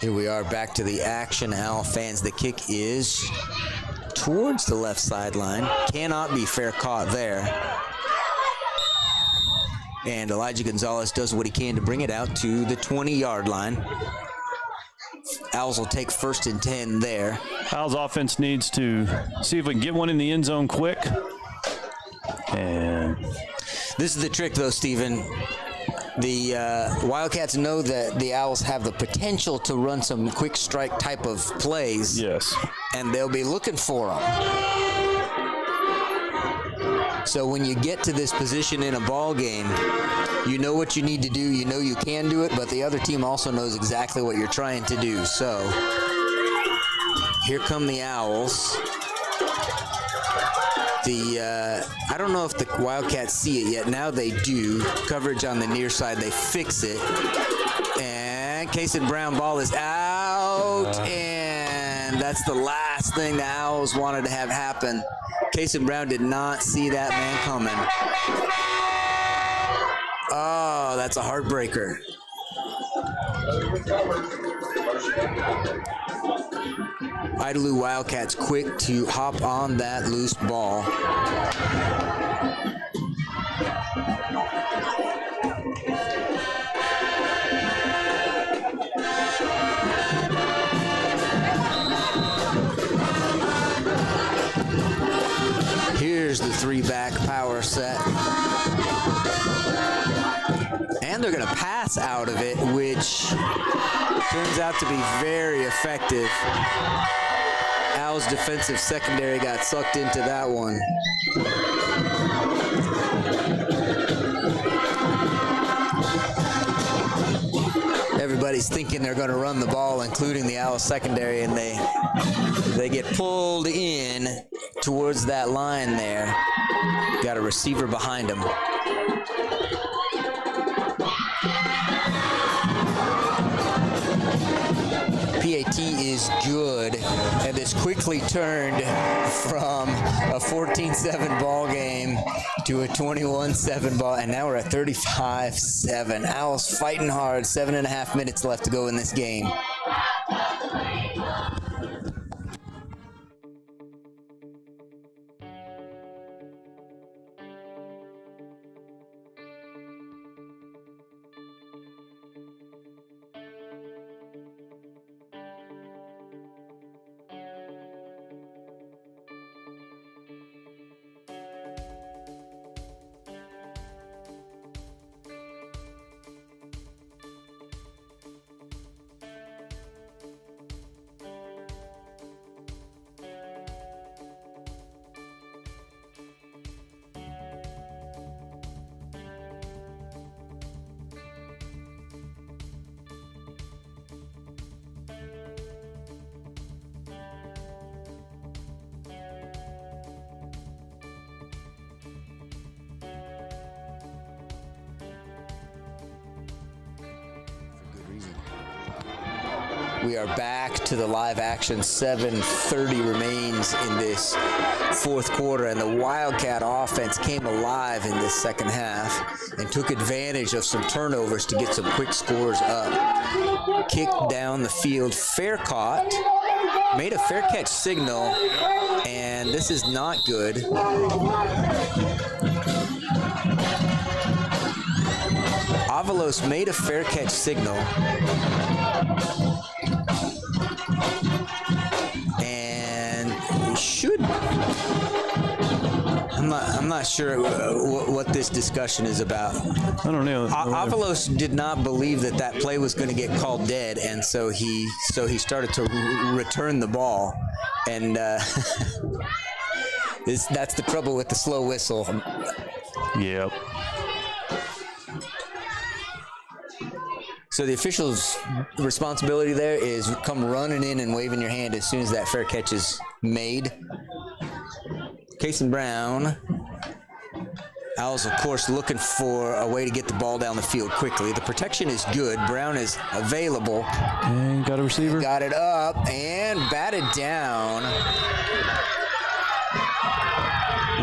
Here we are back to the action, Owl fans. The kick is towards the left sideline. Cannot be fair caught there. And Elijah Gonzalez does what he can to bring it out to the 20-yard line. Owls will take 1st and 10 there. Owls offense needs to see if we can get one in the end zone quick. And this is the trick, though, Stephen. The Wildcats know that the Owls have the potential to run some quick strike type of plays. yes, And they'll be looking for them. So when you get to this position in a ball game, you know what you need to do, you know you can do it, but the other team also knows exactly what you're trying to do. So here come the Owls. I don't know if the Wildcats see it yet. Now they do. Coverage on the near side. They fix it. And Kason Brown ball is out. And that's the last thing the Owls wanted to have happen. Kason Brown did not see that man coming. Oh, that's a heartbreaker. Idalou Wildcats quick to hop on that loose ball. Here's the 3-back power set. And they're going to pass out of it, which turns out to be very effective. Owls defensive secondary got sucked into that one. Everybody's thinking they're going to run the ball, including the Owls secondary, and they get pulled in towards that line there. Got a receiver behind them. PAT is good, and this quickly turned from a 14-7 ball game to a 21-7 ball, and now we're at 35-7. Owls fighting hard, 7.5 minutes left to go in this game. We are back to the live action. 7:30 remains in this fourth quarter, and the Wildcat offense came alive in this second half and took advantage of some turnovers to get some quick scores up. Kick down the field, fair caught, made a fair catch signal, and this is not good. Avalos made a fair catch signal, and should. I'm not sure what this discussion is about. I don't know. Avalos did not believe that play was going to get called dead, and so he started to return the ball, and that's the trouble with the slow whistle. Yep. So the official's responsibility there is come running in and waving your hand as soon as that fair catch is made. Cason Brown. Owls, of course, looking for a way to get the ball down the field quickly. The protection is good. Brown is available. And got a receiver. Got it up and batted down.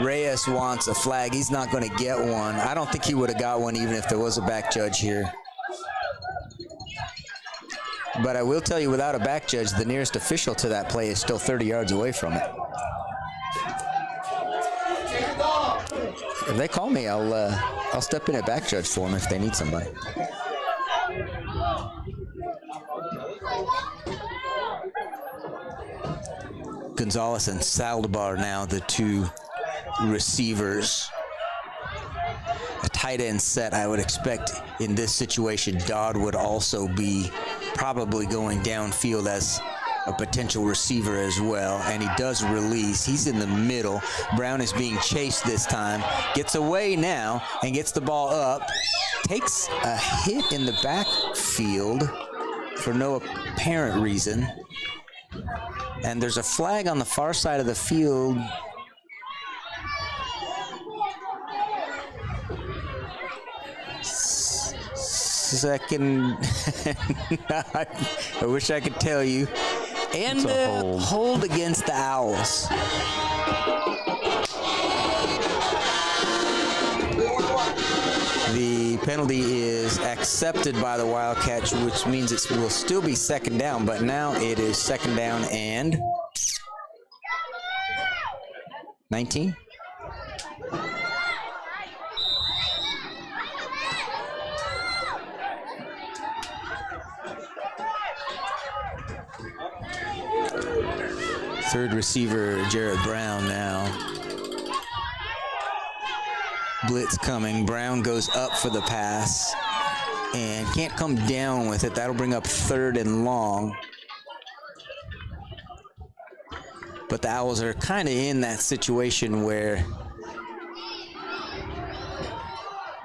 Reyes wants a flag. He's not going to get one. I don't think he would have got one even if there was a back judge here. But I will tell you, without a back judge, the nearest official to that play is still 30 yards away from it. If they call me, I'll step in at back judge for them if they need somebody. Gonzalez and Saldivar now the two receivers. A tight end set, I would expect in this situation, Dodd would also be probably going downfield as a potential receiver as well, and he does release. He's in the middle. Brown is being chased this time. Gets away now and gets the ball up. Takes a hit in the backfield for no apparent reason. And there's a flag on the far side of the field. Second, I wish I could tell you. And hold against the Owls. The penalty is accepted by the Wildcats, which means it will still be second down, but now it is second down and 19. Third receiver, Jared Brown now. Blitz coming. Brown goes up for the pass and can't come down with it. That'll bring up third and long. But the Owls are kind of in that situation where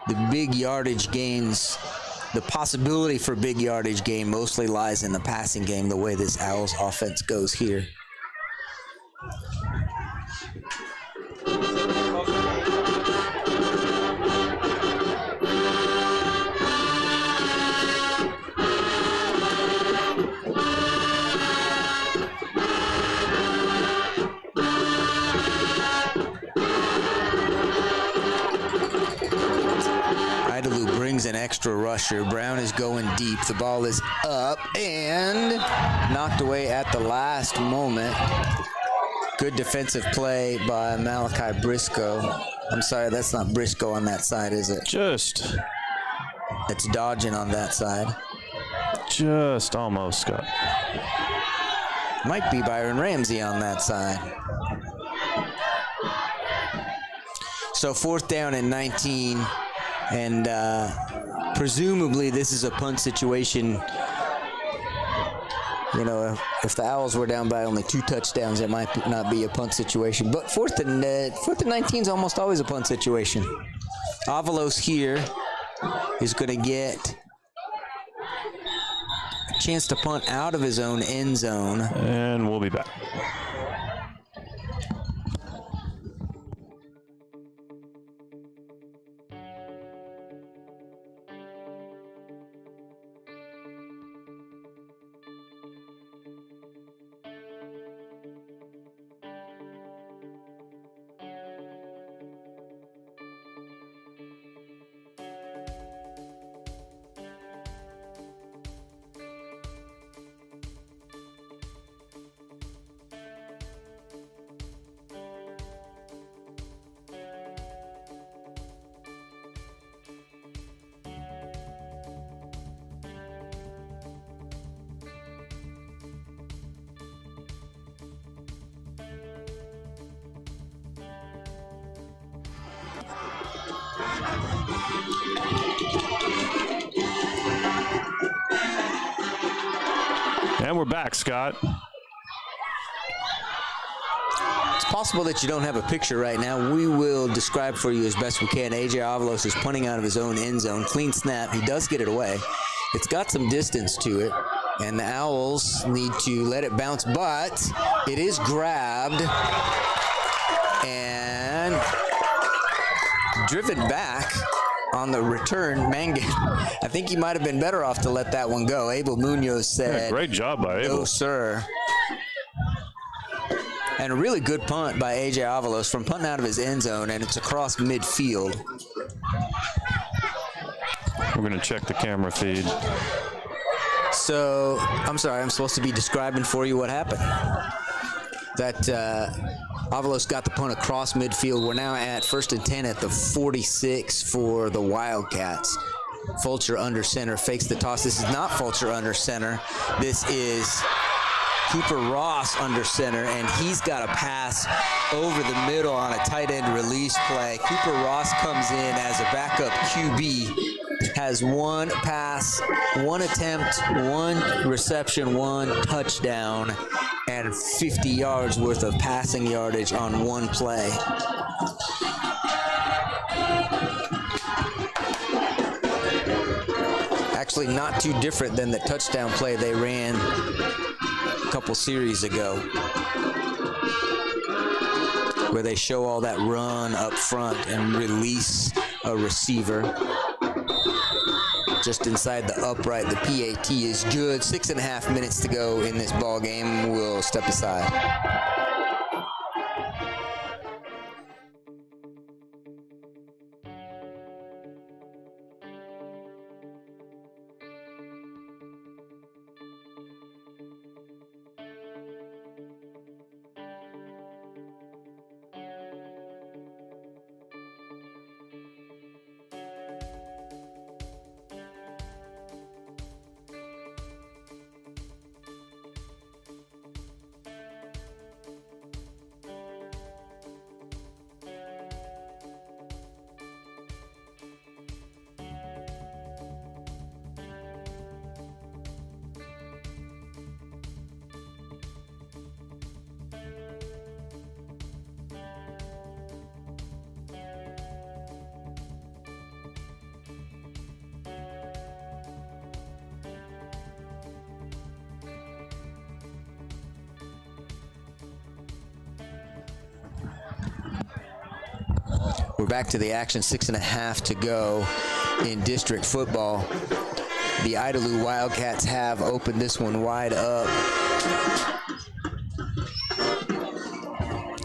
the big yardage gains, the possibility for big yardage gain mostly lies in the passing game, the way this Owls offense goes here. Idalou brings an extra rusher. Brown is going deep. The ball is up and knocked away at the last moment. Good defensive play by Malachi Briscoe. I'm sorry, that's not Briscoe on that side, is it? Just. It's dodging on that side. Just almost, Scott. Might be Byron Ramsey on that side. So fourth down and 19, and presumably this is a punt situation. You know, if the Owls were down by only 2 touchdowns, it might not be a punt situation. But fourth and 19 is almost always a punt situation. Avalos here is going to get a chance to punt out of his own end zone. And we'll be back. And we're back, Scott. It's possible that you don't have a picture right now. We will describe for you as best we can. AJ Avalos is punting out of his own end zone. Clean snap. He does get it away. It's got some distance to it, and the Owls need to let it bounce, but it is grabbed and driven back on the return. Mangan, I think he might have been better off to let that one go. Abel Munoz said, Yeah, great job by Abel. "No, sir." And a really good punt by AJ Avalos from punting out of his end zone, and it's across midfield. We're going to check the camera feed. So, I'm sorry, I'm supposed to be describing for you what happened. That Avalos got the punt across midfield. We're now at 1st and 10 at the 46 for the Wildcats. Fulcher under center, fakes the toss. This is not Fulcher under center. This is Cooper Ross under center, and he's got a pass over the middle on a tight end release play. Cooper Ross comes in as a backup QB, has one pass, one attempt, one reception, one touchdown, and 50 yards worth of passing yardage on one play. Actually, not too different than the touchdown play they ran a couple series ago, where they show all that run up front and release a receiver just inside the upright. The PAT is good. 6.5 minutes to go in this ball game. We'll step aside. We're back to the action, 6.5 to go in district football. The Idalou Wildcats have opened this one wide up.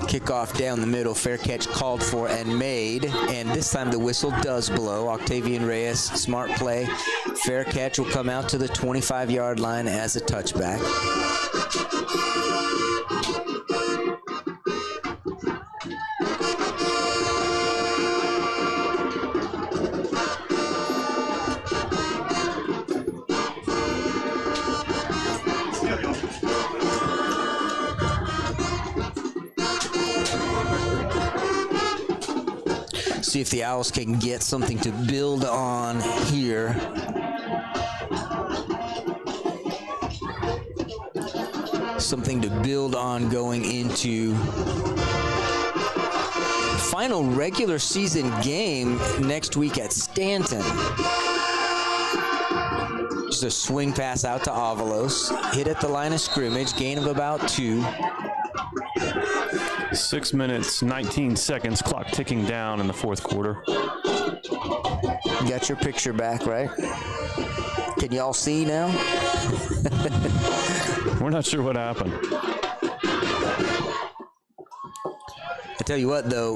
Kickoff down the middle, fair catch called for and made, and this time the whistle does blow. Octavian Reyes, smart play. Fair catch will come out to the 25-yard line as a touchback. See if the Owls can get something to build on here. Something to build on going into the final regular season game next week at Stanton. Just a swing pass out to Avalos. Hit at the line of scrimmage, gain of about 2. 6 minutes, 19 seconds, clock ticking down in the fourth quarter. You got your picture back, right? Can y'all see now? We're not sure what happened. I tell you what, though,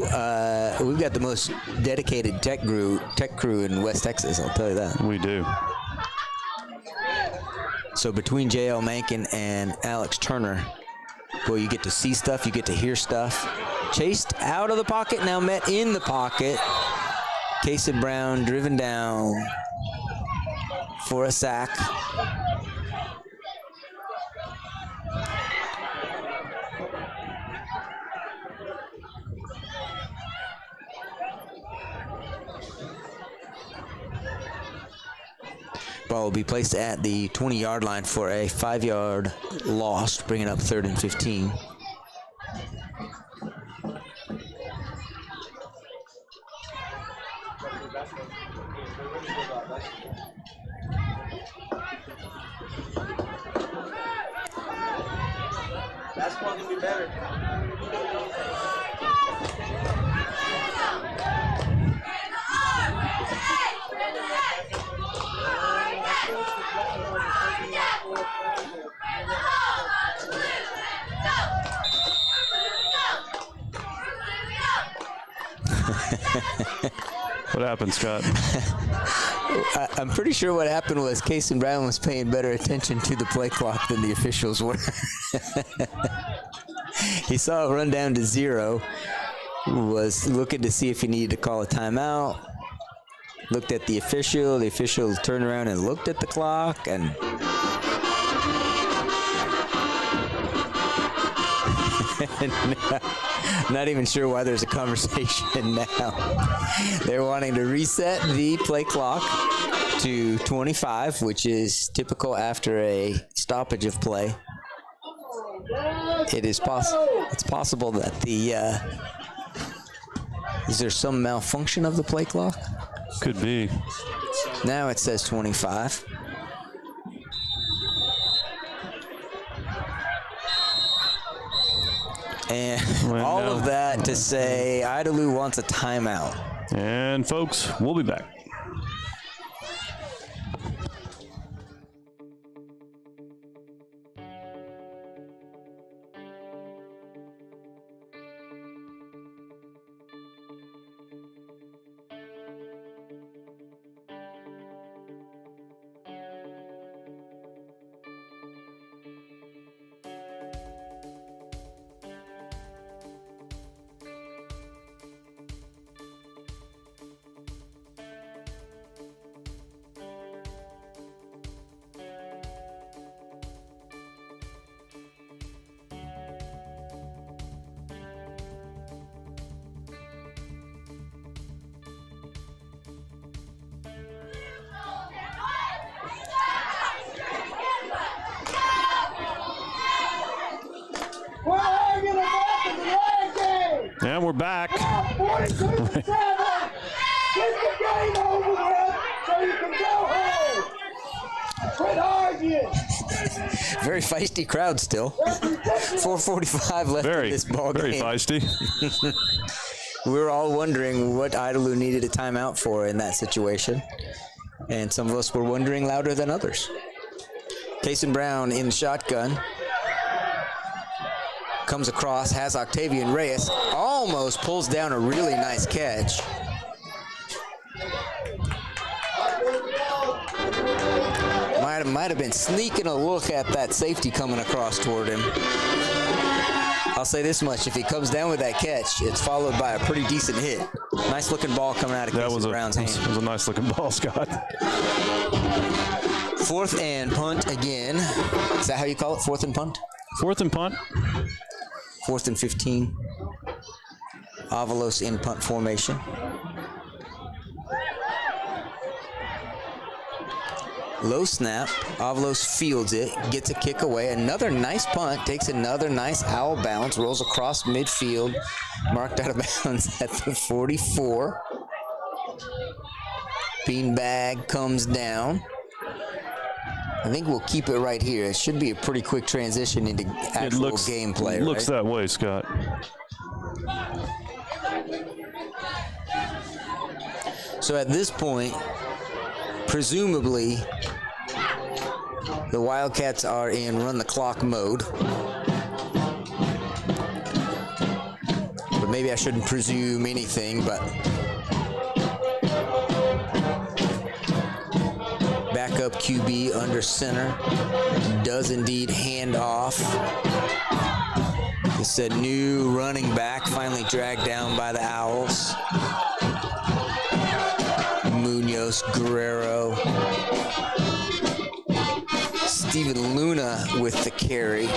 we've got the most dedicated tech crew in West Texas, I'll tell you that. We do. So between J.L. Mankin and Alex Turner, boy, you get to see stuff, you get to hear stuff. Chased out of the pocket, now met in the pocket. Casey Brown driven down for a sack. Ball will be placed at the 20-yard line for a 5-yard loss, bringing up 3rd and 15. That's going to be better. What happened, Scott? I'm pretty sure what happened was Kason Brown was paying better attention to the play clock than the officials were. He saw it run down to 0, was looking to see if he needed to call a timeout, looked at the official turned around and looked at the clock, and not even sure why there's a conversation now. They're wanting to reset the play clock to 25, which is typical after a stoppage of play. It's possible that is there some malfunction of the play clock? Could be. Now it says 25. And all of that to say Idalou wants a timeout. And folks, we'll be back. And we're back. 42-7. Get the game over with so you can go home. Quit arguing. Very feisty crowd still. 4:45 left in this ball game. Very feisty. We were all wondering what Idalou needed a timeout for in that situation. And some of us were wondering louder than others. Kason Brown in shotgun. Comes across, has Octavian Reyes, almost pulls down a really nice catch. Might have been sneaking a look at that safety coming across toward him. I'll say this much, if he comes down with that catch, it's followed by a pretty decent hit. Nice looking ball coming out of Kason Brown's hand. That was a nice looking ball, Scott. 4th and punt again. Is that how you call it, 4th and punt? 4th and punt. 4th and 15. Avalos in punt formation. Low snap. Avalos fields it, gets a kick away. Another nice punt, takes another nice owl bounce, rolls across midfield, marked out of bounds at the 44. Beanbag comes down. I think we'll keep it right here. It should be a pretty quick transition into actual gameplay. It looks that way, Scott. So at this point, presumably, the Wildcats are in run the clock mode. But maybe I shouldn't presume anything, but backup QB under center does indeed hand off. It's a new running back, finally dragged down by the Owls. Munoz, Guerrero. Steven Luna with the carry.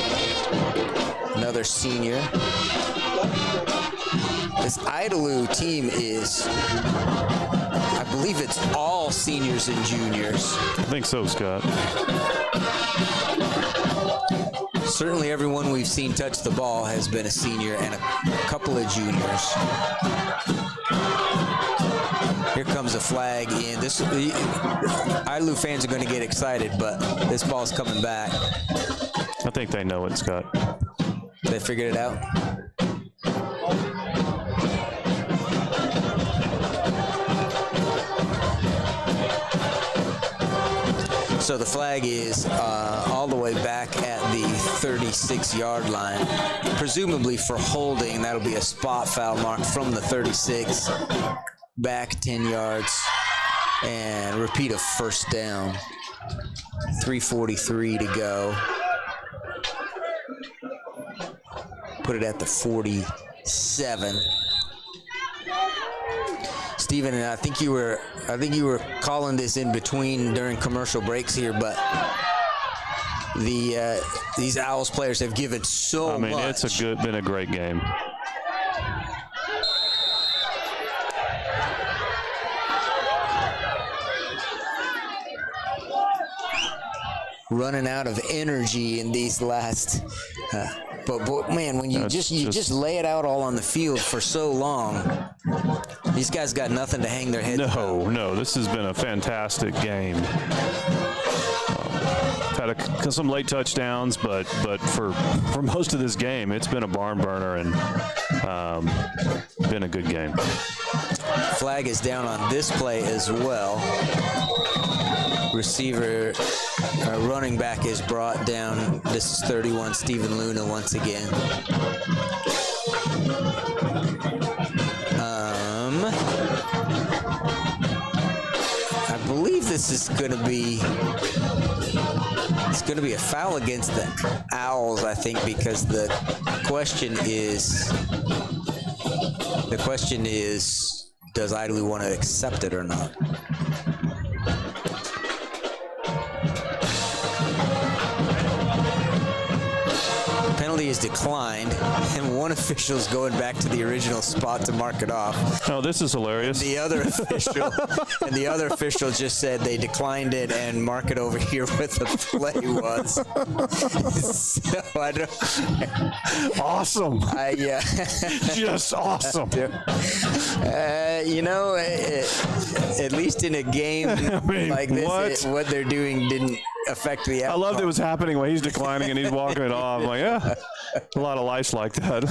Another senior. This Idalou team is, I believe it's all seniors and juniors. think so, Scott. Certainly everyone we've seen touch the ball has been a senior and a couple of juniors. Here comes a flag in. Idalou fans are going to get excited, but this ball's coming back. I think they know it, Scott. They figured it out. So the flag is all the way back at the 36-yard line, presumably for holding. That'll be a spot foul mark from the 36, back 10 yards, and repeat of first down. 3:43 to go. Put it at the 47. Steven, and I think you were calling this in between during commercial breaks here, but these Owls players have given so much. It's been a great game. Running out of energy in these last. But man, when you just lay it out all on the field for so long, these guys got nothing to hang their heads on. No, this has been a fantastic game. Had some late touchdowns, but for most of this game, it's been a barn burner and been a good game. Flag is down on this play as well. Receiver, running back is brought down. This is 31, Stephen Luna once again. I believe this is going to be a foul against the Owls, I think, because the question is does Idalou want to accept it or not? Penalty is declined, and one official is going back to the original spot to mark it off. Oh, this is hilarious. The other official just said they declined it and mark it over here where the play was. So I don't. Awesome. Just awesome. At least in a game like this, what they're doing didn't affect the outcome. I love that it was happening while he's declining and he's walking it off. I'm like, yeah, a lot of life like that.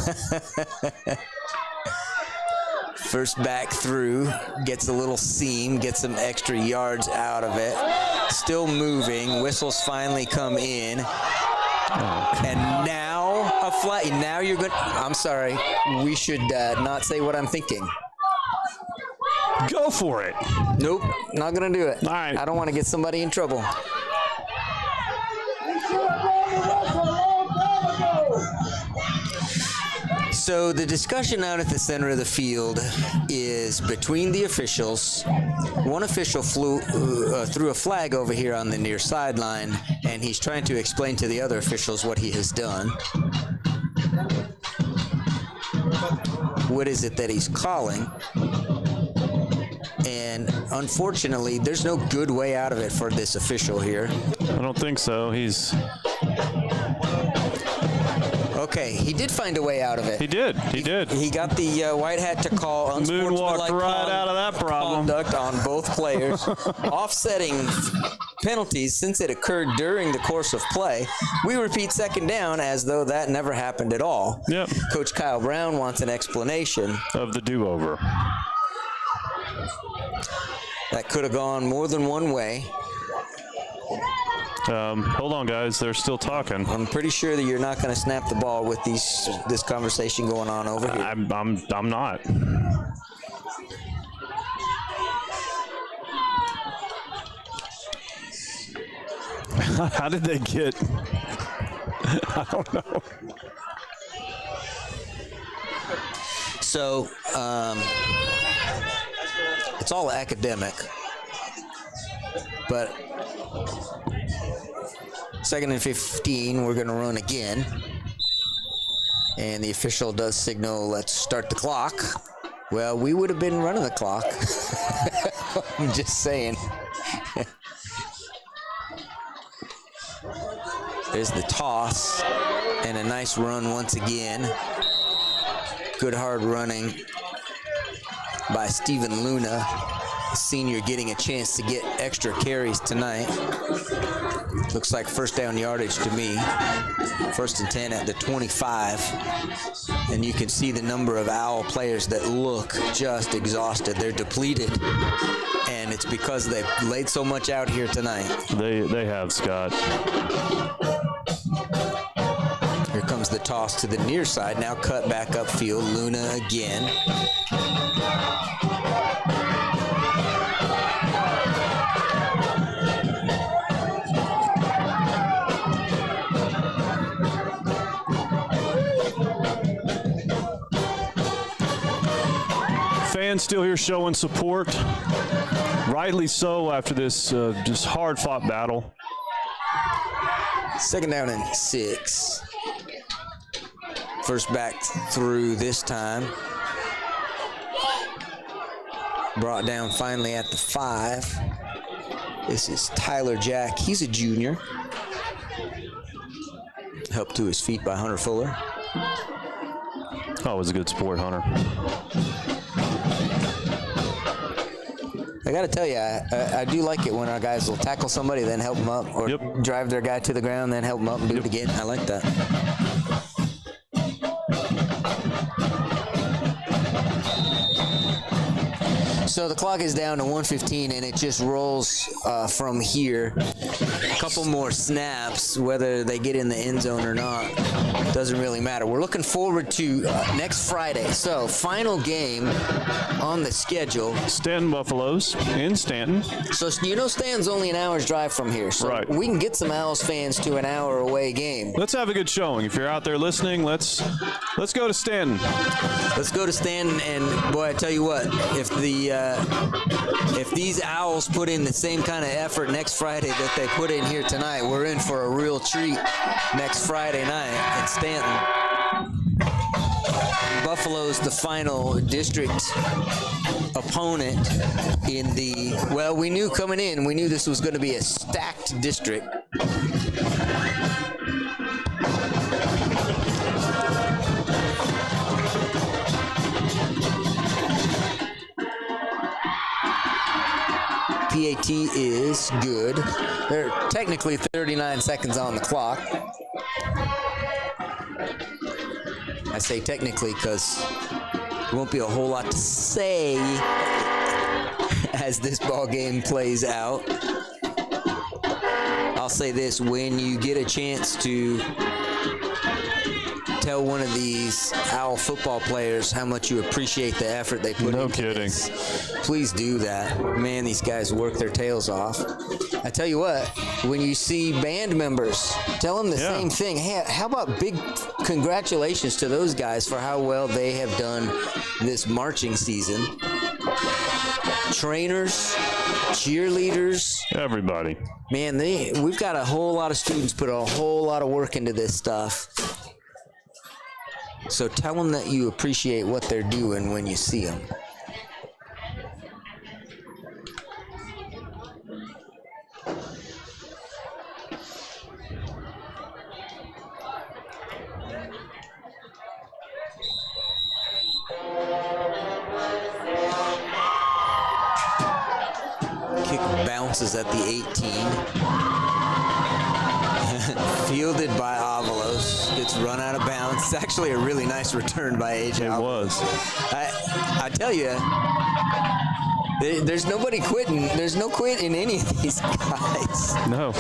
First back through, gets a little seam, gets some extra yards out of it. Still moving. Whistles finally come in. And now a flag. Now you're good. I'm sorry. We should not say what I'm thinking. Go for it. Nope, not going to do it. All right. I don't want to get somebody in trouble. So the discussion out at the center of the field is between the officials. One official threw a flag over here on the near sideline, and he's trying to explain to the other officials what he has done. What is it that he's calling? And unfortunately, there's no good way out of it for this official here. I don't think so. Okay, he did find a way out of it. He did. He got the white hat to call moonwalked right out of that problem. Conduct on both players, offsetting penalties since it occurred during the course of play. We repeat second down as though that never happened at all. Yep. Coach Kyle Brown wants an explanation of the do-over. That could have gone more than one way. Hold on, guys. They're still talking. I'm pretty sure that you're not going to snap the ball with this conversation going on over here. I'm not. How did they get? I don't know. So it's all academic, but 2nd and 15, we're going to run again. And the official does signal, let's start the clock. Well, we would have been running the clock. I'm just saying. There's the toss and a nice run once again. Good hard running by Steven Luna, the senior, getting a chance to get extra carries tonight. Looks like first down yardage to me. 1st and 10 at the 25. And you can see the number of Owl players that look just exhausted. They're depleted. And it's because they've laid so much out here tonight. They have, Scott. Here comes the toss to the near side. Now cut back upfield. Luna again. Fans still here showing support. Rightly so after this just hard-fought battle. 2nd down and 6. First back through this time. Brought down finally at the 5. This is Tyler Jack. He's a junior. Helped to his feet by Hunter Fuller. Always a good sport, Hunter. I got to tell you, I do like it when our guys will tackle somebody, then help them up, or drive their guy to the ground, then help them up and do it again. I like that. So the clock is down to 1:15, and it just rolls from here. A couple more snaps, whether they get in the end zone or not, doesn't really matter. We're looking forward to next Friday. So final game on the schedule. Stanton Buffaloes in Stanton. So you know Stanton's only an hour's drive from here. So right. We can get some Owls fans to an hour away game. Let's have a good showing. If you're out there listening, let's go to Stanton. Let's go to Stanton, and boy, I tell you what, if these Owls put in the same kind of effort next Friday that they put in here tonight, we're in for a real treat next Friday night at Stanton. Buffalo's the final district opponent in the, well, we knew coming in, we knew this was going to be a stacked district. PAT is good. There are technically 39 seconds on the clock. I say technically because there won't be a whole lot to say as this ball game plays out. I'll say this: when you get a chance to tell one of these Owl football players how much you appreciate the effort they put into this, please do that. Man, these guys work their tails off. I tell you what, when you see band members, tell them the same thing. Hey, how about big congratulations to those guys for how well they have done this marching season. Trainers, cheerleaders, everybody. Man, we've got a whole lot of students put a whole lot of work into this stuff. So tell them that you appreciate what they're doing when you see them. Kick bounces at the 18. Fielded by Avalos, gets run out of bounds. It's actually a really nice return by AJ. It was. I tell you, there's nobody quitting. There's no quit in any of these guys. No.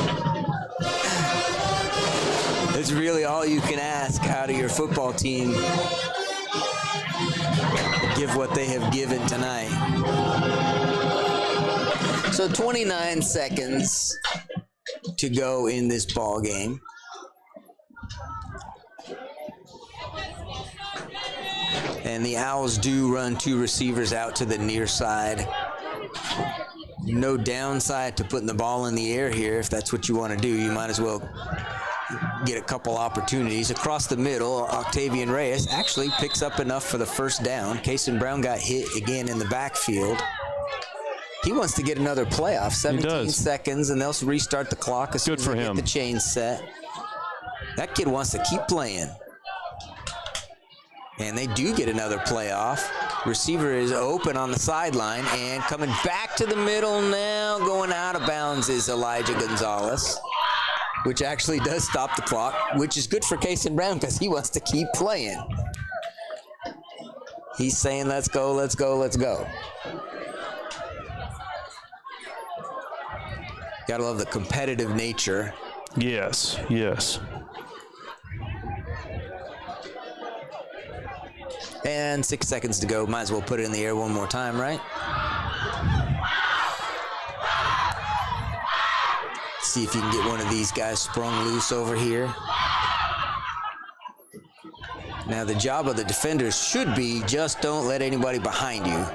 It's really all you can ask out of your football team. Give what they have given tonight. So 29 seconds to go in this ball game. And the Owls do run two receivers out to the near side. No downside to putting the ball in the air here. If that's what you want to do, you might as well get a couple opportunities. Across the middle, Octavian Reyes actually picks up enough for the first down. Kason Brown got hit again in the backfield. He wants to get another playoff. 17 seconds, and they'll restart the clock as soon as they get the chain set. That kid wants to keep playing. And they do get another play off. Receiver is open on the sideline, and coming back to the middle now, going out of bounds is Elijah Gonzalez, which actually does stop the clock, which is good for Kason Brown because he wants to keep playing. He's saying, let's go, let's go, let's go. Gotta love the competitive nature. Yes, yes. And 6 seconds to go. Might as well put it in the air one more time, right? See if you can get one of these guys sprung loose over here. Now the job of the defenders should be just don't let anybody behind you.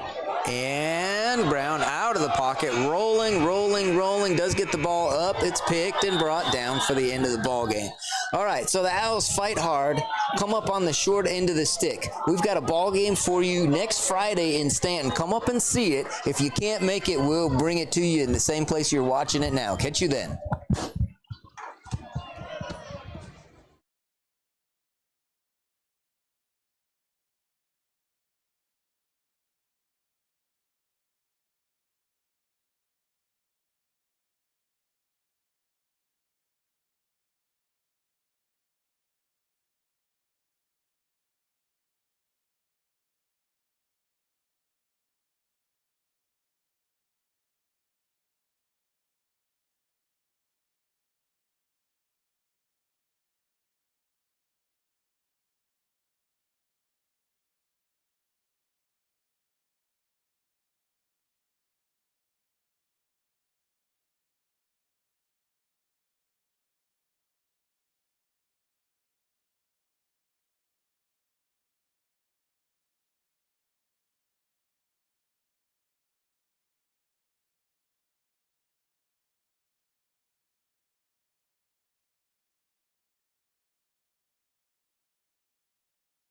And Brown out of the pocket, rolling, rolling, rolling, does get the ball up. It's picked and brought down for the end of the ball game. All right, so the Owls fight hard, come up on the short end of the stick. We've got a ball game for you next Friday in Stanton. Come up and see it. If you can't make it, we'll bring it to you in the same place you're watching it now. Catch you then.